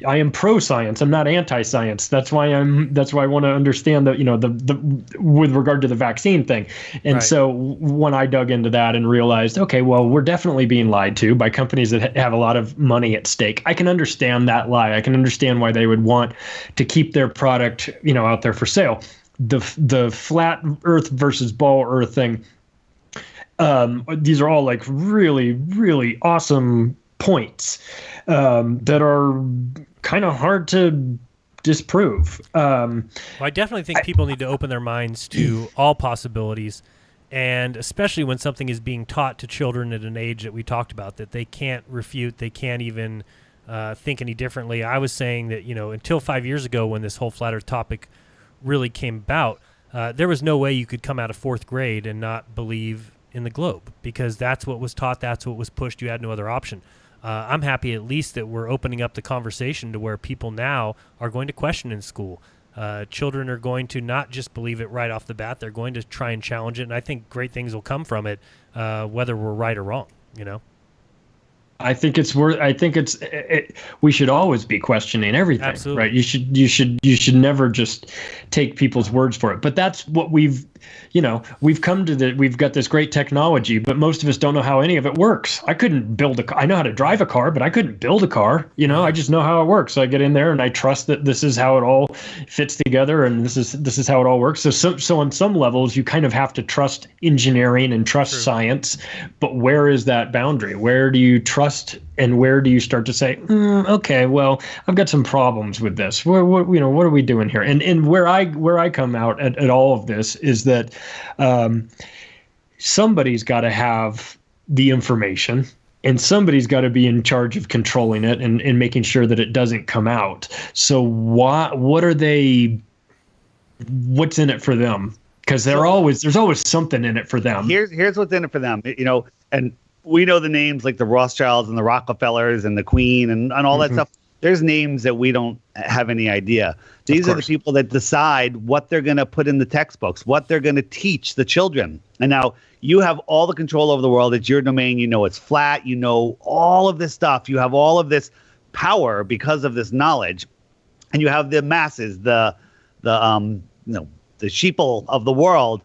I am pro-science. I'm not anti-science. That's why I want to understand that, the with regard to the vaccine thing. And so when I dug into that and realized, okay, well, we're definitely being lied to by companies that have a lot of money at stake. I can understand that lie. I can understand why they would want to keep their product, out there for sale. The flat Earth versus ball Earth thing. These are all like really, really awesome points that are kind of hard to disprove. Well, I definitely think people need to open their minds to all possibilities, and especially when something is being taught to children at an age that we talked about that they can't refute, they can't even think any differently. I was saying that, until 5 years ago when this whole flat earth topic really came about, there was no way you could come out of fourth grade and not believe in the globe, because that's what was taught, that's what was pushed. You had no other option. I'm happy at least that we're opening up the conversation to where people now are going to question in school. Children are going to not just believe it right off the bat. They're going to try and challenge it, and I think great things will come from it, whether we're right or wrong, I think we should always be questioning everything. Absolutely. Right? You should never just take people's words for it. But that's what we've come to we've got this great technology, but most of us don't know how any of it works. I couldn't build a car. I know how to drive a car, but I couldn't build a car. I just know how it works. So I get in there and I trust that this is how it all fits together, and this is how it all works. So on some levels, you kind of have to trust engineering and trust science. But where is that boundary? Where do you trust, and where do you start to say, okay, well, I've got some problems with this. What are we doing here? And where I come out at all of this is that somebody's got to have the information, and somebody's got to be in charge of controlling it and making sure that it doesn't come out. So what's in it for them? Because there's always something in it for them. Here's what's in it for them, and we know the names like the Rothschilds and the Rockefellers and the Queen and all that stuff. There's names that we don't have any idea. These are the people that decide what they're going to put in the textbooks, what they're going to teach the children. And now you have all the control over the world. It's your domain. It's flat. All of this stuff. You have all of this power because of this knowledge. And you have the masses, the sheeple of the world.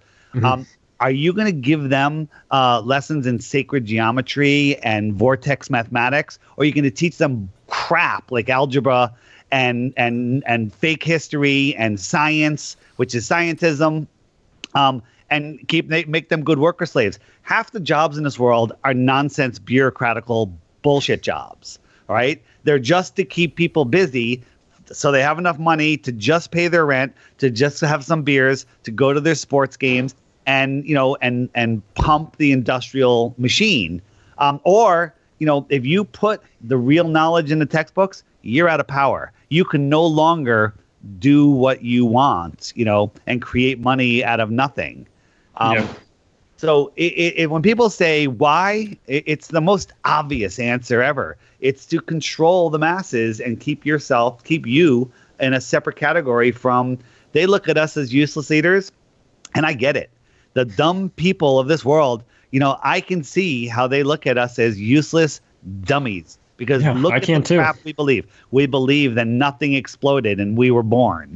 Are you going to give them lessons in sacred geometry and vortex mathematics, or are you going to teach them crap like algebra and fake history and science, which is scientism, and make them good worker slaves? Half the jobs in this world are nonsense, bureaucratical bullshit jobs. All right, they're just to keep people busy, so they have enough money to just pay their rent, to just have some beers, to go to their sports games, and pump the industrial machine. Or if you put the real knowledge in the textbooks, you're out of power. You can no longer do what you want, and create money out of nothing. So when people say why, it's the most obvious answer ever. It's to control the masses and keep you in a separate category from. They look at us as useless leaders, and I get it. The dumb people of this world, I can see how they look at us as useless dummies, because look at the crap we believe. We believe that nothing exploded and we were born.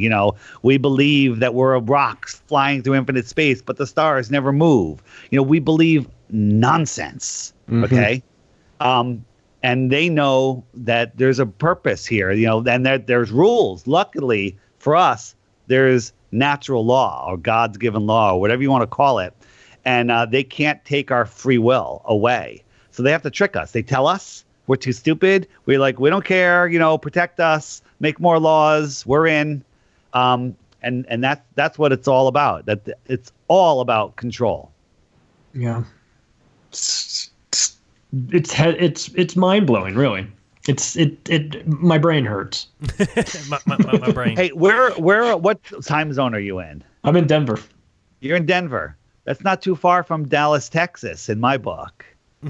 We believe that we're rocks flying through infinite space, but the stars never move. We believe nonsense. Okay. And they know that there's a purpose here, and that there's rules. Luckily for us, there's natural law or God's given law or whatever you want to call it. And they can't take our free will away. So they have to trick us. They tell us we're too stupid. We're like, we don't care, protect us, make more laws. We're in. And that's what it's all about. It's all about control. Yeah. It's mind blowing, really. My brain hurts. my brain. Hey, what time zone are you in? I'm in Denver. You're in Denver. That's not too far from Dallas, Texas, in my book.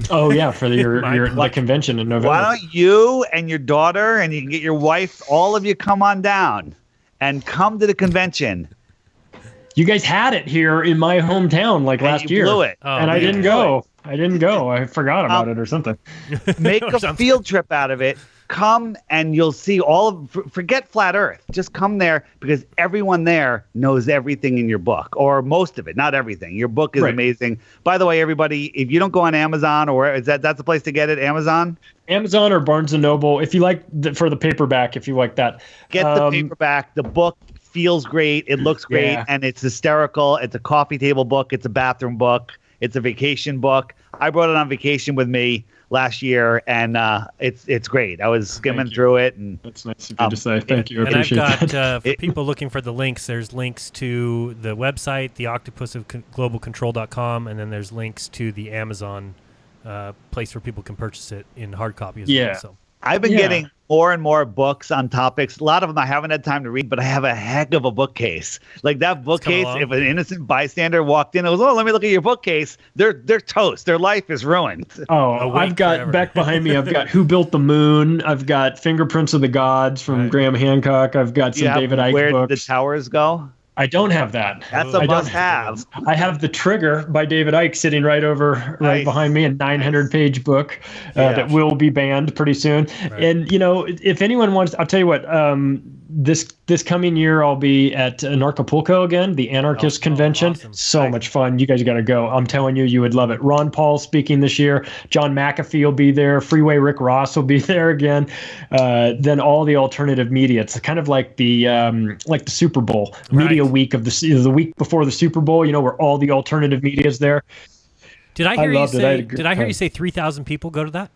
Oh yeah, for the convention in November. Why don't you and your daughter, and you can get your wife, all of you, come on down and come to the convention. You guys had it here in my hometown like last year. Blew it. And I didn't go. I forgot about it or something. Make a field trip out of it. Come and you'll see forget Flat Earth. Just come there because everyone there knows everything in your book, or most of it, not everything. Your book is amazing. By the way, everybody, if you don't go on Amazon, or that's the place to get it, Amazon or Barnes & Noble, if you like for the paperback, if you like that. Get the paperback. The book feels great. It looks great, and it's hysterical. It's a coffee table book. It's a bathroom book. It's a vacation book. I brought it on vacation with me last year, and it's great. I was skimming through it, and that's nice of you to say. Thank you. I and appreciate I've got that. For people looking for the links, there's links to the website, the Octopus of globalcontrol.com, and then there's links to the Amazon place where people can purchase it in hard copy as well. So I've been getting more and more books on topics. A lot of them I haven't had time to read, but I have a heck of a bookcase. Like that bookcase, if an innocent bystander walked in and was, let me look at your bookcase, they're toast. Their life is ruined. Oh, I've got back behind me, I've got Who Built the Moon. I've got Fingerprints of the Gods from Graham Hancock. I've got some David Icke Where books. Did the Towers Go? I don't have that. That's a must-have. I have The Trigger by David Icke sitting right behind me, a 900-page book that will be banned pretty soon. Right. And if anyone wants, I'll tell you what. This coming year, I'll be at Anarchapulco again, the Anarchist Convention. Awesome. So much fun. You guys got to go. I'm telling you, you would love it. Ron Paul speaking this year. John McAfee will be there. Freeway Rick Ross will be there again. Then all the alternative media. It's kind of like the Super Bowl media week of the week before the Super Bowl. Where all the alternative media is there. Did I hear you say 3,000 people go to that?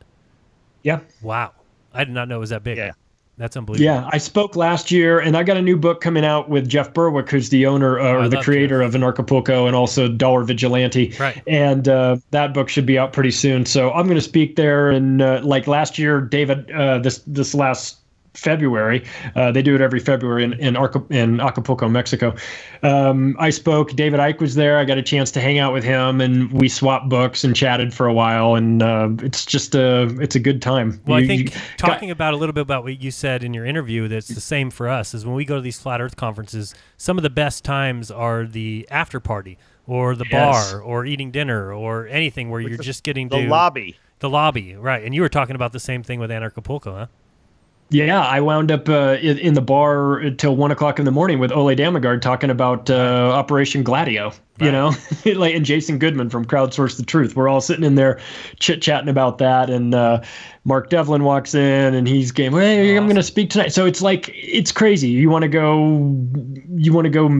Yeah. Wow. I did not know it was that big. Yeah. That's unbelievable. Yeah, I spoke last year, and I got a new book coming out with Jeff Berwick, who's the owner or the creator of Anarchapulco and also Dollar Vigilante. Right. And that book should be out pretty soon. So I'm going to speak there. And like last year, David, this last February, they do it every February in Acapulco, Mexico. I spoke. David Icke was there. I got a chance to hang out with him, and we swapped books and chatted for a while. And it's just it's a good time. Well, I think talking about a little bit about what you said in your interview, that's the same for us. Is when we go to these flat Earth conferences, some of the best times are the after party or the bar or eating dinner or anything where you're just getting to the lobby, right? And you were talking about the same thing with Anarchapulco, huh? Yeah, I wound up in the bar till 1:00 in the morning with Ole Damagard talking about Operation Gladio, and Jason Goodman from Crowdsource the Truth. We're all sitting in there chit-chatting about that, and Mark Devlin walks in, and he's game. Hey, I'm going to speak tonight. So it's crazy. You want to go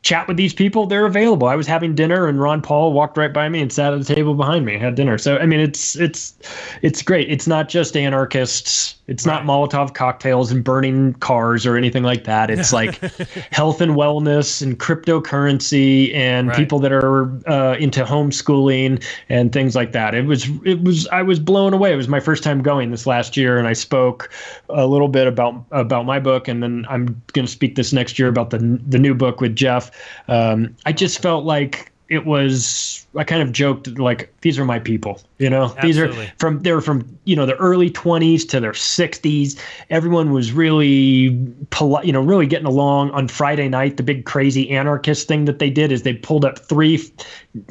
chat with these people? They're available. I was having dinner, and Ron Paul walked right by me and sat at the table behind me and had dinner. So I mean, it's great. It's not just anarchists. It's not Molotov cocktails and burning cars or anything like that. It's like health and wellness and cryptocurrency and people that are into homeschooling and things like that. I was blown away. It was my first time going this last year, and I spoke a little bit about my book, and then I'm going to speak this next year about the new book with Jeff. I just felt like I kind of joked like, these are my people, these are from the early 20s to their 60s. Everyone was really polite, really getting along. On Friday night, the big crazy anarchist thing that they did is they pulled up 3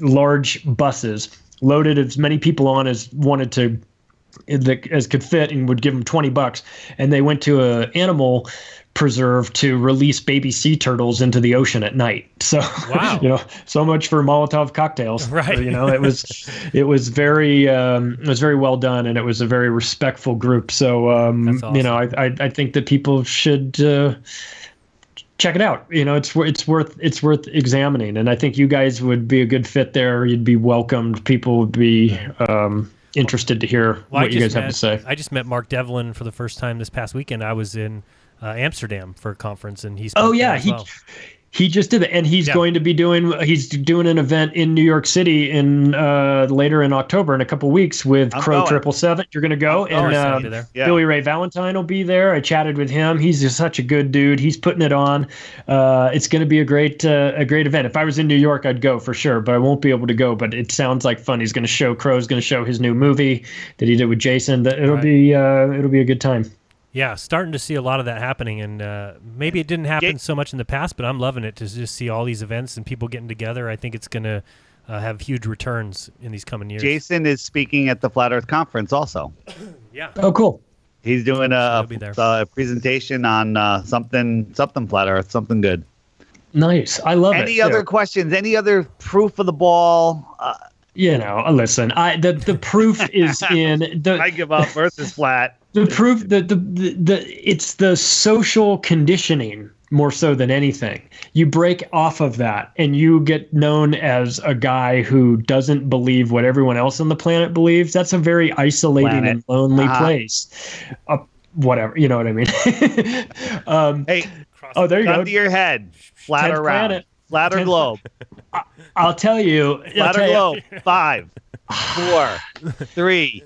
large buses, loaded as many people on as wanted to, as could fit, and would give them $20. And they went to an animal preserve to release baby sea turtles into the ocean at night. So, so much for Molotov cocktails. Right. It was very well done, and it was a very respectful group. So, awesome. I think that people should check it out. It's worth examining, and I think you guys would be a good fit there. You'd be welcomed. People would be interested to hear what you guys have to say. I just met Mark Devlin for the first time this past weekend. I was in Amsterdam for a conference, and he spoke there as well. He just did it, and he's going to be doing an event in New York City in later in October in a couple weeks with Crow 777. You're going to go, and Billy Ray Valentine will be there. I chatted with him. He's just such a good dude. He's putting it on. It's going to be a great event. If I was in New York, I'd go for sure, but I won't be able to go. But it sounds like fun. He's going to show Crow's going to show his new movie that he did with Jason. It'll be a good time. Yeah, starting to see a lot of that happening, and maybe it didn't happen so much in the past, but I'm loving it to just see all these events and people getting together. I think it's going to have huge returns in these coming years. Jason is speaking at the Flat Earth Conference also. Yeah. Oh, cool. He's doing a presentation on something Flat Earth, something good. Nice. I love it. Any other questions? Any other proof of the ball? Listen, the proof is in the. I give up. Earth is flat. The proof it's the social conditioning more so than anything. You break off of that and you get known as a guy who doesn't believe what everyone else on the planet believes. That's a very isolating and lonely place. Whatever, you know what I mean? Hey, there you go. Gun to your head. Flat or round? Planet. Flat or globe? I'll tell you. Flat or globe? 5, 4, 3,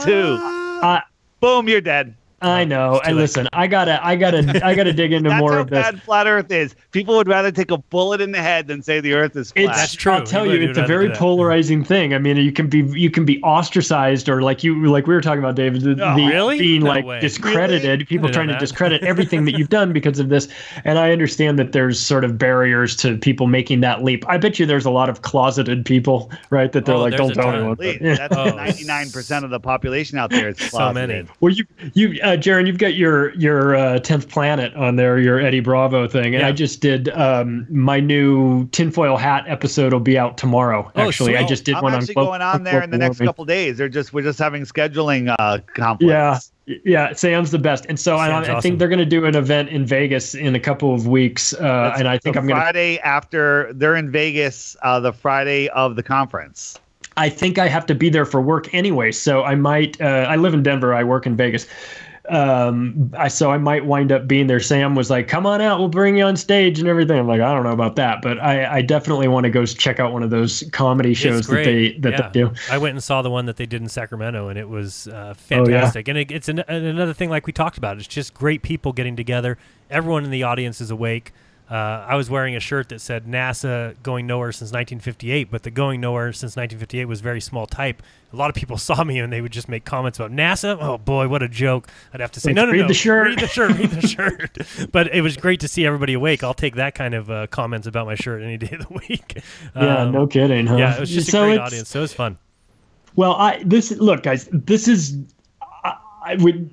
2. Boom, you're dead. I know. And listen, I gotta dig into more of this. That's how bad flat Earth is. People would rather take a bullet in the head than say the Earth is flat. That's true. I'll tell you, it's a very polarizing thing. I mean, you can be ostracized, or like we were talking about, David, being discredited. Really? People trying to discredit everything that you've done because of this. And I understand that there's sort of barriers to people making that leap. I bet you there's a lot of closeted people, right? That they're like, don't tell anyone. That's 99% of the population out there is closeted. So many. Well, you. Jaron, you've got your 10th Planet on there, your Eddie Bravo thing, and I just did my new tinfoil hat episode will be out tomorrow. Actually, I just did one on. I'm actually going on there in the next couple days. We're just having scheduling conflicts. Yeah, Sam's the best, and so I think they're going to do an event in Vegas in a couple of weeks, and I think I'm going to Friday after they're in Vegas, the Friday of the conference. I think I have to be there for work anyway, so I might. I live in Denver. I work in Vegas. So I might wind up being there. Sam was like, "Come on out, we'll bring you on stage and everything." I'm like, I don't know about that, but I definitely want to go check out one of those comedy shows that they do. I went and saw the one that they did in Sacramento, and it was fantastic. And it's another thing like we talked about. It's just great people getting together. Everyone in the audience is awake. I was wearing a shirt that said NASA going nowhere since 1958, but the going nowhere since 1958 was very small type. A lot of people saw me and they would just make comments about NASA. Oh boy, what a joke. I'd have to say, no, read the shirt. Read the shirt. But it was great to see everybody awake. I'll take that kind of comments about my shirt any day of the week. Yeah, no kidding, huh? Yeah, it was just a great audience, so it was fun. Well, look, guys, this is...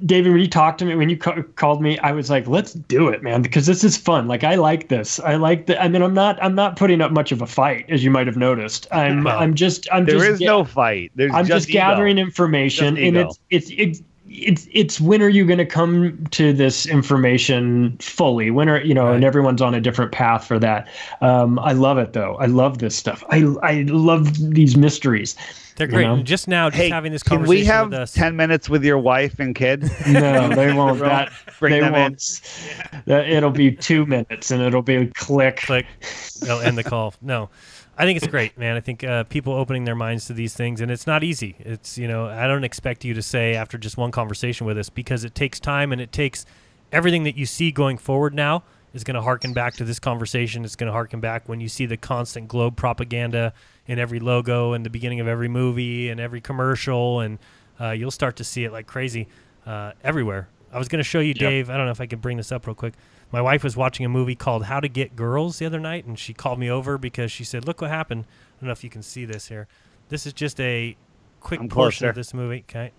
David, when you talked to me, when you called me, I was like, let's do it, man, because this is fun. Like, I like this. I like the. I mean, I'm not putting up much of a fight, as you might have noticed. There is no fight. I'm just gathering information, and it's when are you going to come to this information fully? When are and everyone's on a different path for that. I love it though. I love this stuff. I love these mysteries. They're great. And just now, having this conversation can we have with us. 10 minutes with your wife and kid? No, they won't. Bring them in. It'll be 2 minutes, and it'll be click. They'll end the call. No, I think it's great, man. I think people opening their minds to these things, and it's not easy. It's I don't expect you to say after just one conversation with us, because it takes time, and it takes everything that you see going forward now is going to harken back to this conversation. It's going to harken back when you see the constant globe propaganda in every logo and the beginning of every movie and every commercial, and you'll start to see it like crazy everywhere. I was going to show you, Dave. I don't know if I could bring this up real quick. My wife was watching a movie called How to Get Girls the other night, and she called me over because she said, look what happened. I don't know if you can see this here. This is just a quick portion of this movie. Okay.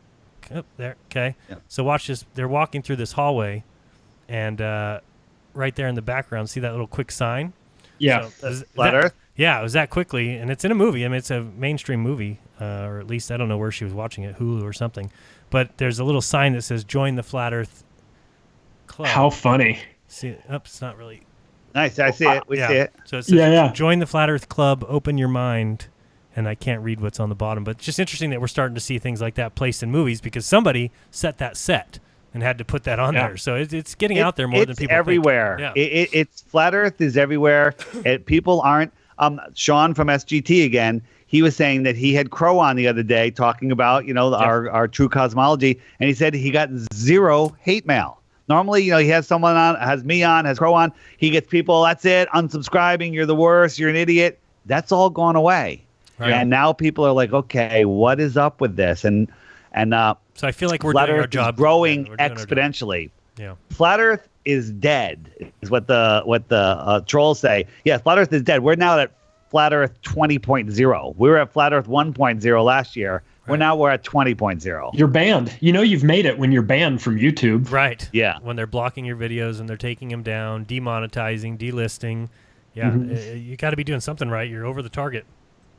Up there. Okay. Yeah. So watch this. They're walking through this hallway, and right there in the background, see that little quick sign? Yeah. So, Flat Earth? Yeah, it was that quickly, and it's in a movie. I mean, it's a mainstream movie, or at least I don't know where she was watching it, Hulu or something. But there's a little sign that says, join the Flat Earth Club. How funny. See, it's not really... Nice, I see it. We see it. So it says, join the Flat Earth Club, open your mind, and I can't read what's on the bottom. But it's just interesting that we're starting to see things like that placed in movies because somebody set that set. and had to put that on Yeah. there. So it's getting out there more than people everywhere. think. Yeah. It's flat Earth is everywhere. People aren't. Sean from SGT again. He was saying that he had Crow on the other day talking about our true cosmology, and he said he got 0 hate mail. Normally, he has someone on, has me on, has Crow on. He gets people. That's it. Unsubscribing. You're the worst. You're an idiot. That's all gone away. Right. And now people are like, okay, what is up with this? And So I feel like we're flat doing our Earth job. is growing Yeah, we're doing our job. exponentially. Yeah. Flat Earth is dead, is what the trolls say. Yeah, Flat Earth is dead. We're now at Flat Earth 20.0. We were at Flat Earth 1.0 last year. We're at 20.0. You're banned. You've made it when you're banned from YouTube. Right. Yeah. When they're blocking your videos and they're taking them down, demonetizing, delisting. Yeah. You got to be doing something right. You're over the target.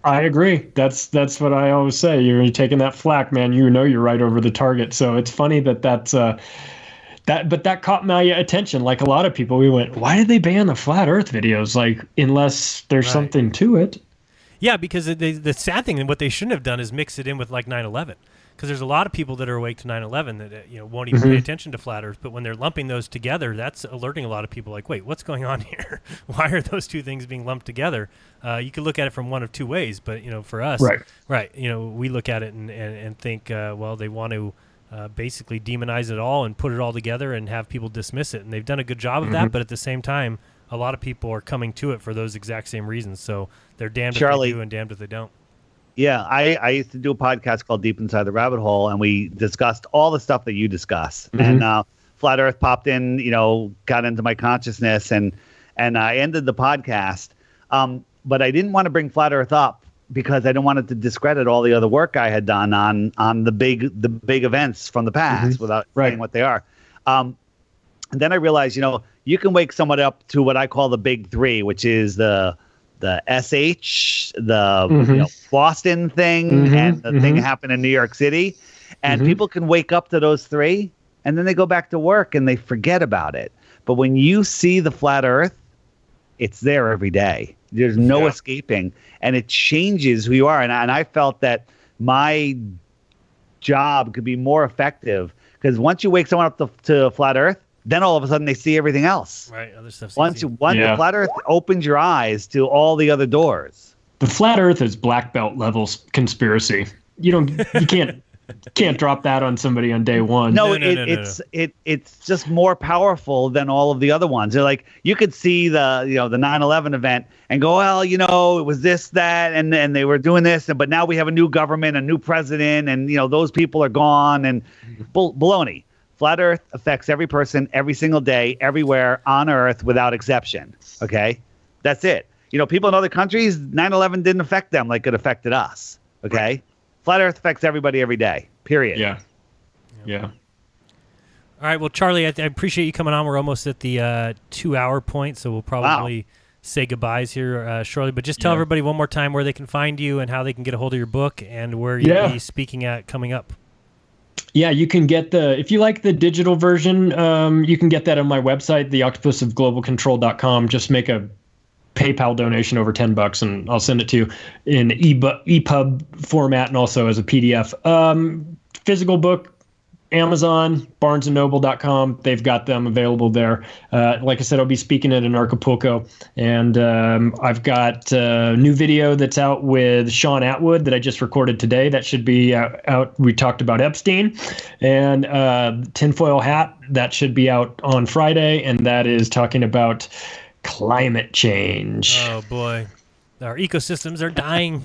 I agree. That's what I always say. You're taking that flack, man. You're right over the target. So it's funny but that caught my attention. Like a lot of people, we went, why did they ban the flat Earth videos? Like, unless there's something to it. Yeah, because the sad thing and what they shouldn't have done is mix it in with like 9/11. Because there's a lot of people that are awake to 9/11 that won't even pay attention to flat Earth. But when they're lumping those together, that's alerting a lot of people. Like, wait, what's going on here? Why are those two things being lumped together? You could look at it from one of two ways. But for us, right? We look at it and think, well, they want to basically demonize it all and put it all together and have people dismiss it. And they've done a good job of that. But at the same time, a lot of people are coming to it for those exact same reasons. So they're damned if they do and damned if they don't. Yeah, I used to do a podcast called Deep Inside the Rabbit Hole, and we discussed all the stuff that you discuss. And Flat Earth popped in, got into my consciousness, and I ended the podcast. But I didn't want to bring Flat Earth up because I didn't want it to discredit all the other work I had done on the big events from the past without saying what they are. And then I realized, you can wake someone up to what I call the big three, which is the SH, the Boston thing, and the thing happened in New York City. And people can wake up to those three, and then they go back to work and they forget about it. But when you see the flat Earth, it's there every day. There's no escaping, and it changes who you are. And I felt that my job could be more effective because once you wake someone up to flat Earth, then all of a sudden they see everything else. Right, other stuff's Once easy. the flat Earth opens your eyes to all the other doors. The flat Earth is black belt levels conspiracy. You can't drop that on somebody on day one. No. It's just more powerful than all of the other ones. They're like, you could see the 9/11 event and go, well, it was this, that, and they were doing this, but now we have a new government, a new president, and those people are gone, and baloney. Flat Earth affects every person, every single day, everywhere on Earth without exception. Okay, that's it. People in other countries, 9/11 didn't affect them like it affected us. Okay, right. Flat Earth affects everybody every day. Period. Yeah. All right. Well, Charlie, I appreciate you coming on. We're almost at the 2-hour point, so we'll probably say goodbyes here shortly. But just tell everybody one more time where they can find you and how they can get a hold of your book and where you'll be speaking at coming up. Yeah, you can get if you like the digital version, you can get that on my website, theoctopusofglobalcontrol.com. Just make a PayPal donation over $10 and I'll send it to you in EPUB format and also as a PDF. Physical book, Amazon, barnesandnoble.com. They've got them available there. Like I said, I'll be speaking at an Acapulco, and I've got a new video that's out with Sean Atwood that I just recorded today. That should be out. We talked about Epstein, and Tinfoil Hat, that should be out on Friday, and that is talking about climate change. Oh, boy. Our ecosystems are dying.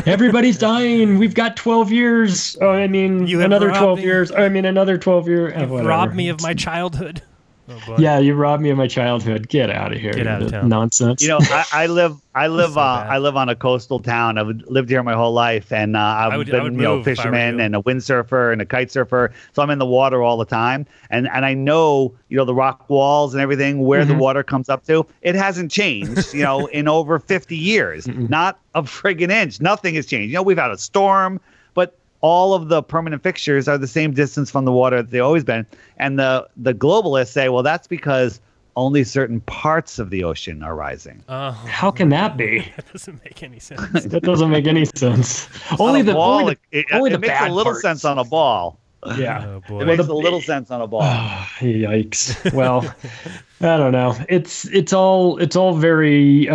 Everybody's dying. We've got 12 years. Oh, I mean, another 12 years. I mean, another 12 years. You've robbed me of my childhood. Oh, boy. Yeah, you robbed me of my childhood. Get out of here. Get out of town. Nonsense. I live on a coastal town. I've lived here my whole life, and I've been a fisherman and a windsurfer and a kite surfer. So I'm in the water all the time, and I know the rock walls and everything where the water comes up to. It hasn't changed in over 50 years. Not a friggin' inch. Nothing has changed. We've had a storm, but all of the permanent fixtures are the same distance from the water that they've always been. And the globalists say, well, that's because only certain parts of the ocean are rising. How can that be? That doesn't make any sense. That doesn't make any sense. Only the it makes bad a little parts. sense on a ball. Yeah. Oh, It boy. makes a little sense on a ball. Yikes. Well, I don't know. It's all very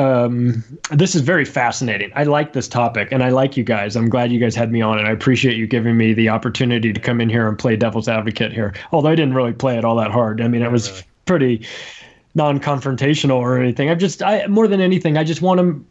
this is very fascinating. I like this topic and I like you guys. I'm glad you guys had me on and I appreciate you giving me the opportunity to come in here and play devil's advocate here. Although I didn't really play it all that hard. I mean, it was pretty non-confrontational or anything. I more than anything, I want to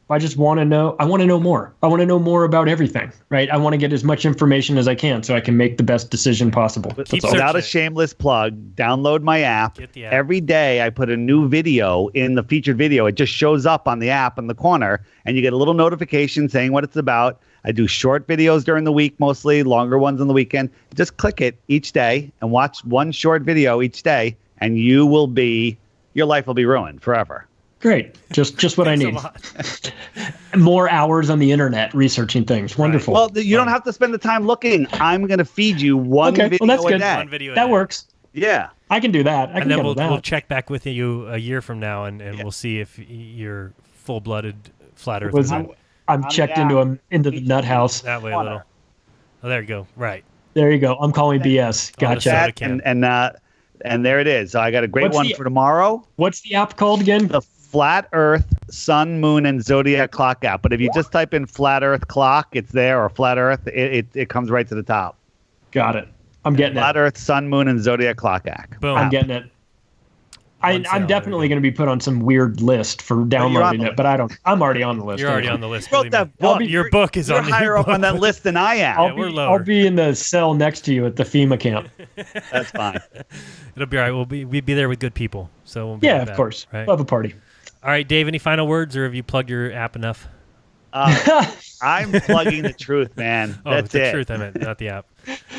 know more. I want to know more about everything, right? I want to get as much information as I can so I can make the best decision possible. Without a shameless plug, download my app. Get the app. Every day I put a new video in the featured video. It just shows up on the app in the corner, and you get a little notification saying what it's about. I do short videos during the week, mostly longer ones on the weekend. Just click it each day and watch one short video each day, and your life will be ruined forever. Great. Just what I need. More hours on the internet researching things. Wonderful. Well, you don't have to spend the time looking. I'm going to feed you one video that's a good. day. One video a that day. works. Yeah. I can do that. And then we'll check back with you a year from now, and we'll see if you're full-blooded flat earther. I'm checked into the nut house. That way a little. Oh, there you go. Right. There you go. I'm calling BS. Gotcha. And there it is. So I got a great one for tomorrow. What's the app called again? The Flat Earth, Sun, Moon, and Zodiac Clock app. But if you just type in Flat Earth Clock, it's there, or Flat Earth, it comes right to the top. Got it. I'm getting Flat it. Earth, Sun, Moon, and Zodiac Clock app. Boom. I'm getting it. I'm definitely going to be put on some weird list for downloading it, but I'm already on the list. You're already on the list. You wrote that book. Your book is on You're higher up on that list than I am. we're lower. I'll be in the cell next to you at the FEMA camp. That's fine. It'll be all right. We'll be there with good people. So we'll be Yeah, right of back, course. Right? Love a party. All right, Dave, any final words, or have you plugged your app enough? I'm plugging the truth, man. That's the it. truth I meant, not the app.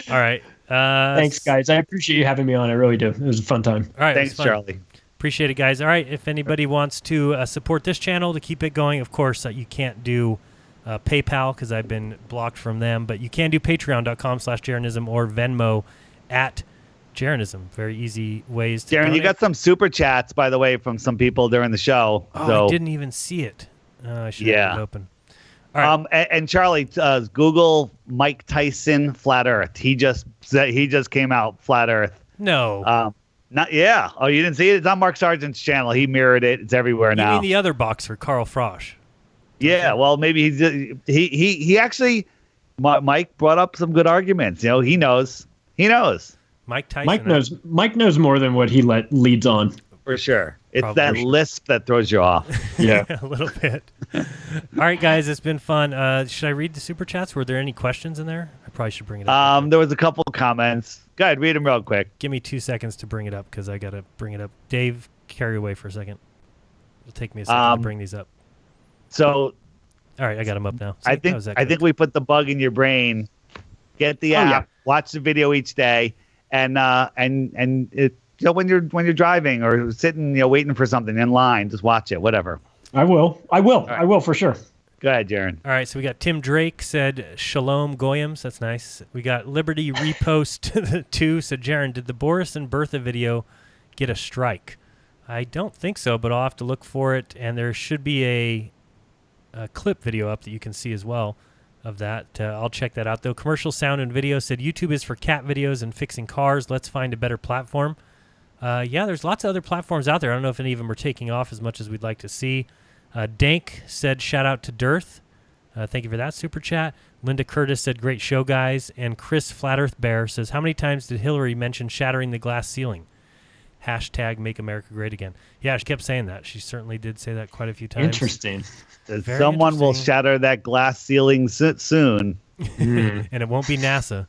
All right. Thanks, guys. I appreciate you having me on. I really do. It was a fun time. All right. Thanks, Charlie. Appreciate it, guys. All right. If anybody wants to support this channel to keep it going, of course, you can't do PayPal because I've been blocked from them, but you can do patreon.com/jeranism or Venmo at Jeranism. Very easy ways to Jaron, donate. you got some super chats, by the way, from some people during the show. Oh, so. I didn't even see it. I should have it open. All right. And Charlie, Google Mike Tyson Flat Earth. He just came out Flat Earth. No. Oh, you didn't see it? It's on Mark Sargent's channel. He mirrored it. It's everywhere You now. mean the other boxer, Carl Frosch? Yeah. Well, maybe he actually. Mike brought up some good arguments. You know, he knows. Mike Tyson. Mike knows more than what he leads on. For sure. It's Probably. that lisp that throws you off. Yeah. A little bit. All right, guys, it's been fun. Should I read the super chats? Were there any questions in there? I probably should bring it up. There was a couple comments. Go ahead, read them real quick. Give me 2 seconds to bring it up because I got to bring it up. Dave, carry away for a second. It'll take me a second to bring these up. So, all right, I got them up now. See, I think we put the bug in your brain. Get the app, watch the video each day, and it, when you're driving or sitting, waiting for something in line, just watch it. Whatever. I will. Right. I will for sure. Go ahead, Jaron. All right, so we got Tim Drake said Shalom Goyams. That's nice. We got Liberty Repost 2 said, Jaron, did the Boris and Bertha video get a strike? I don't think so, but I'll have to look for it. And there should be a clip video up that you can see as well of that. I'll check that out, though. Commercial Sound and Video said YouTube is for cat videos and fixing cars. Let's find a better platform. Yeah, there's lots of other platforms out there. I don't know if any of them are taking off as much as we'd like to see. Dank said, shout out to DITRH. Thank you for that super chat. Linda Curtis said, great show, guys. And Chris Flat Earth Bear says, how many times did Hillary mention shattering the glass ceiling? Hashtag make America great again. Yeah, she kept saying that. She certainly did say that quite a few times. Interesting. Someone will shatter that glass ceiling soon. And it won't be NASA.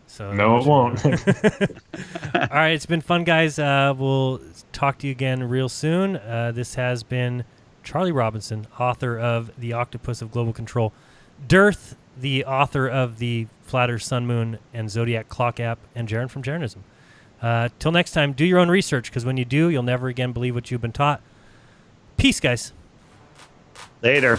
So no, it won't. All right, it's been fun, guys. We'll talk to you again real soon. This has been Charlie Robinson, author of The Octopus of Global Control. DITRH, the author of the Flat Earth, Sun, Moon, and Zodiac Clock app, and Jaron from Jeranism. Till next time, do your own research, because when you do, you'll never again believe what you've been taught. Peace, guys. Later.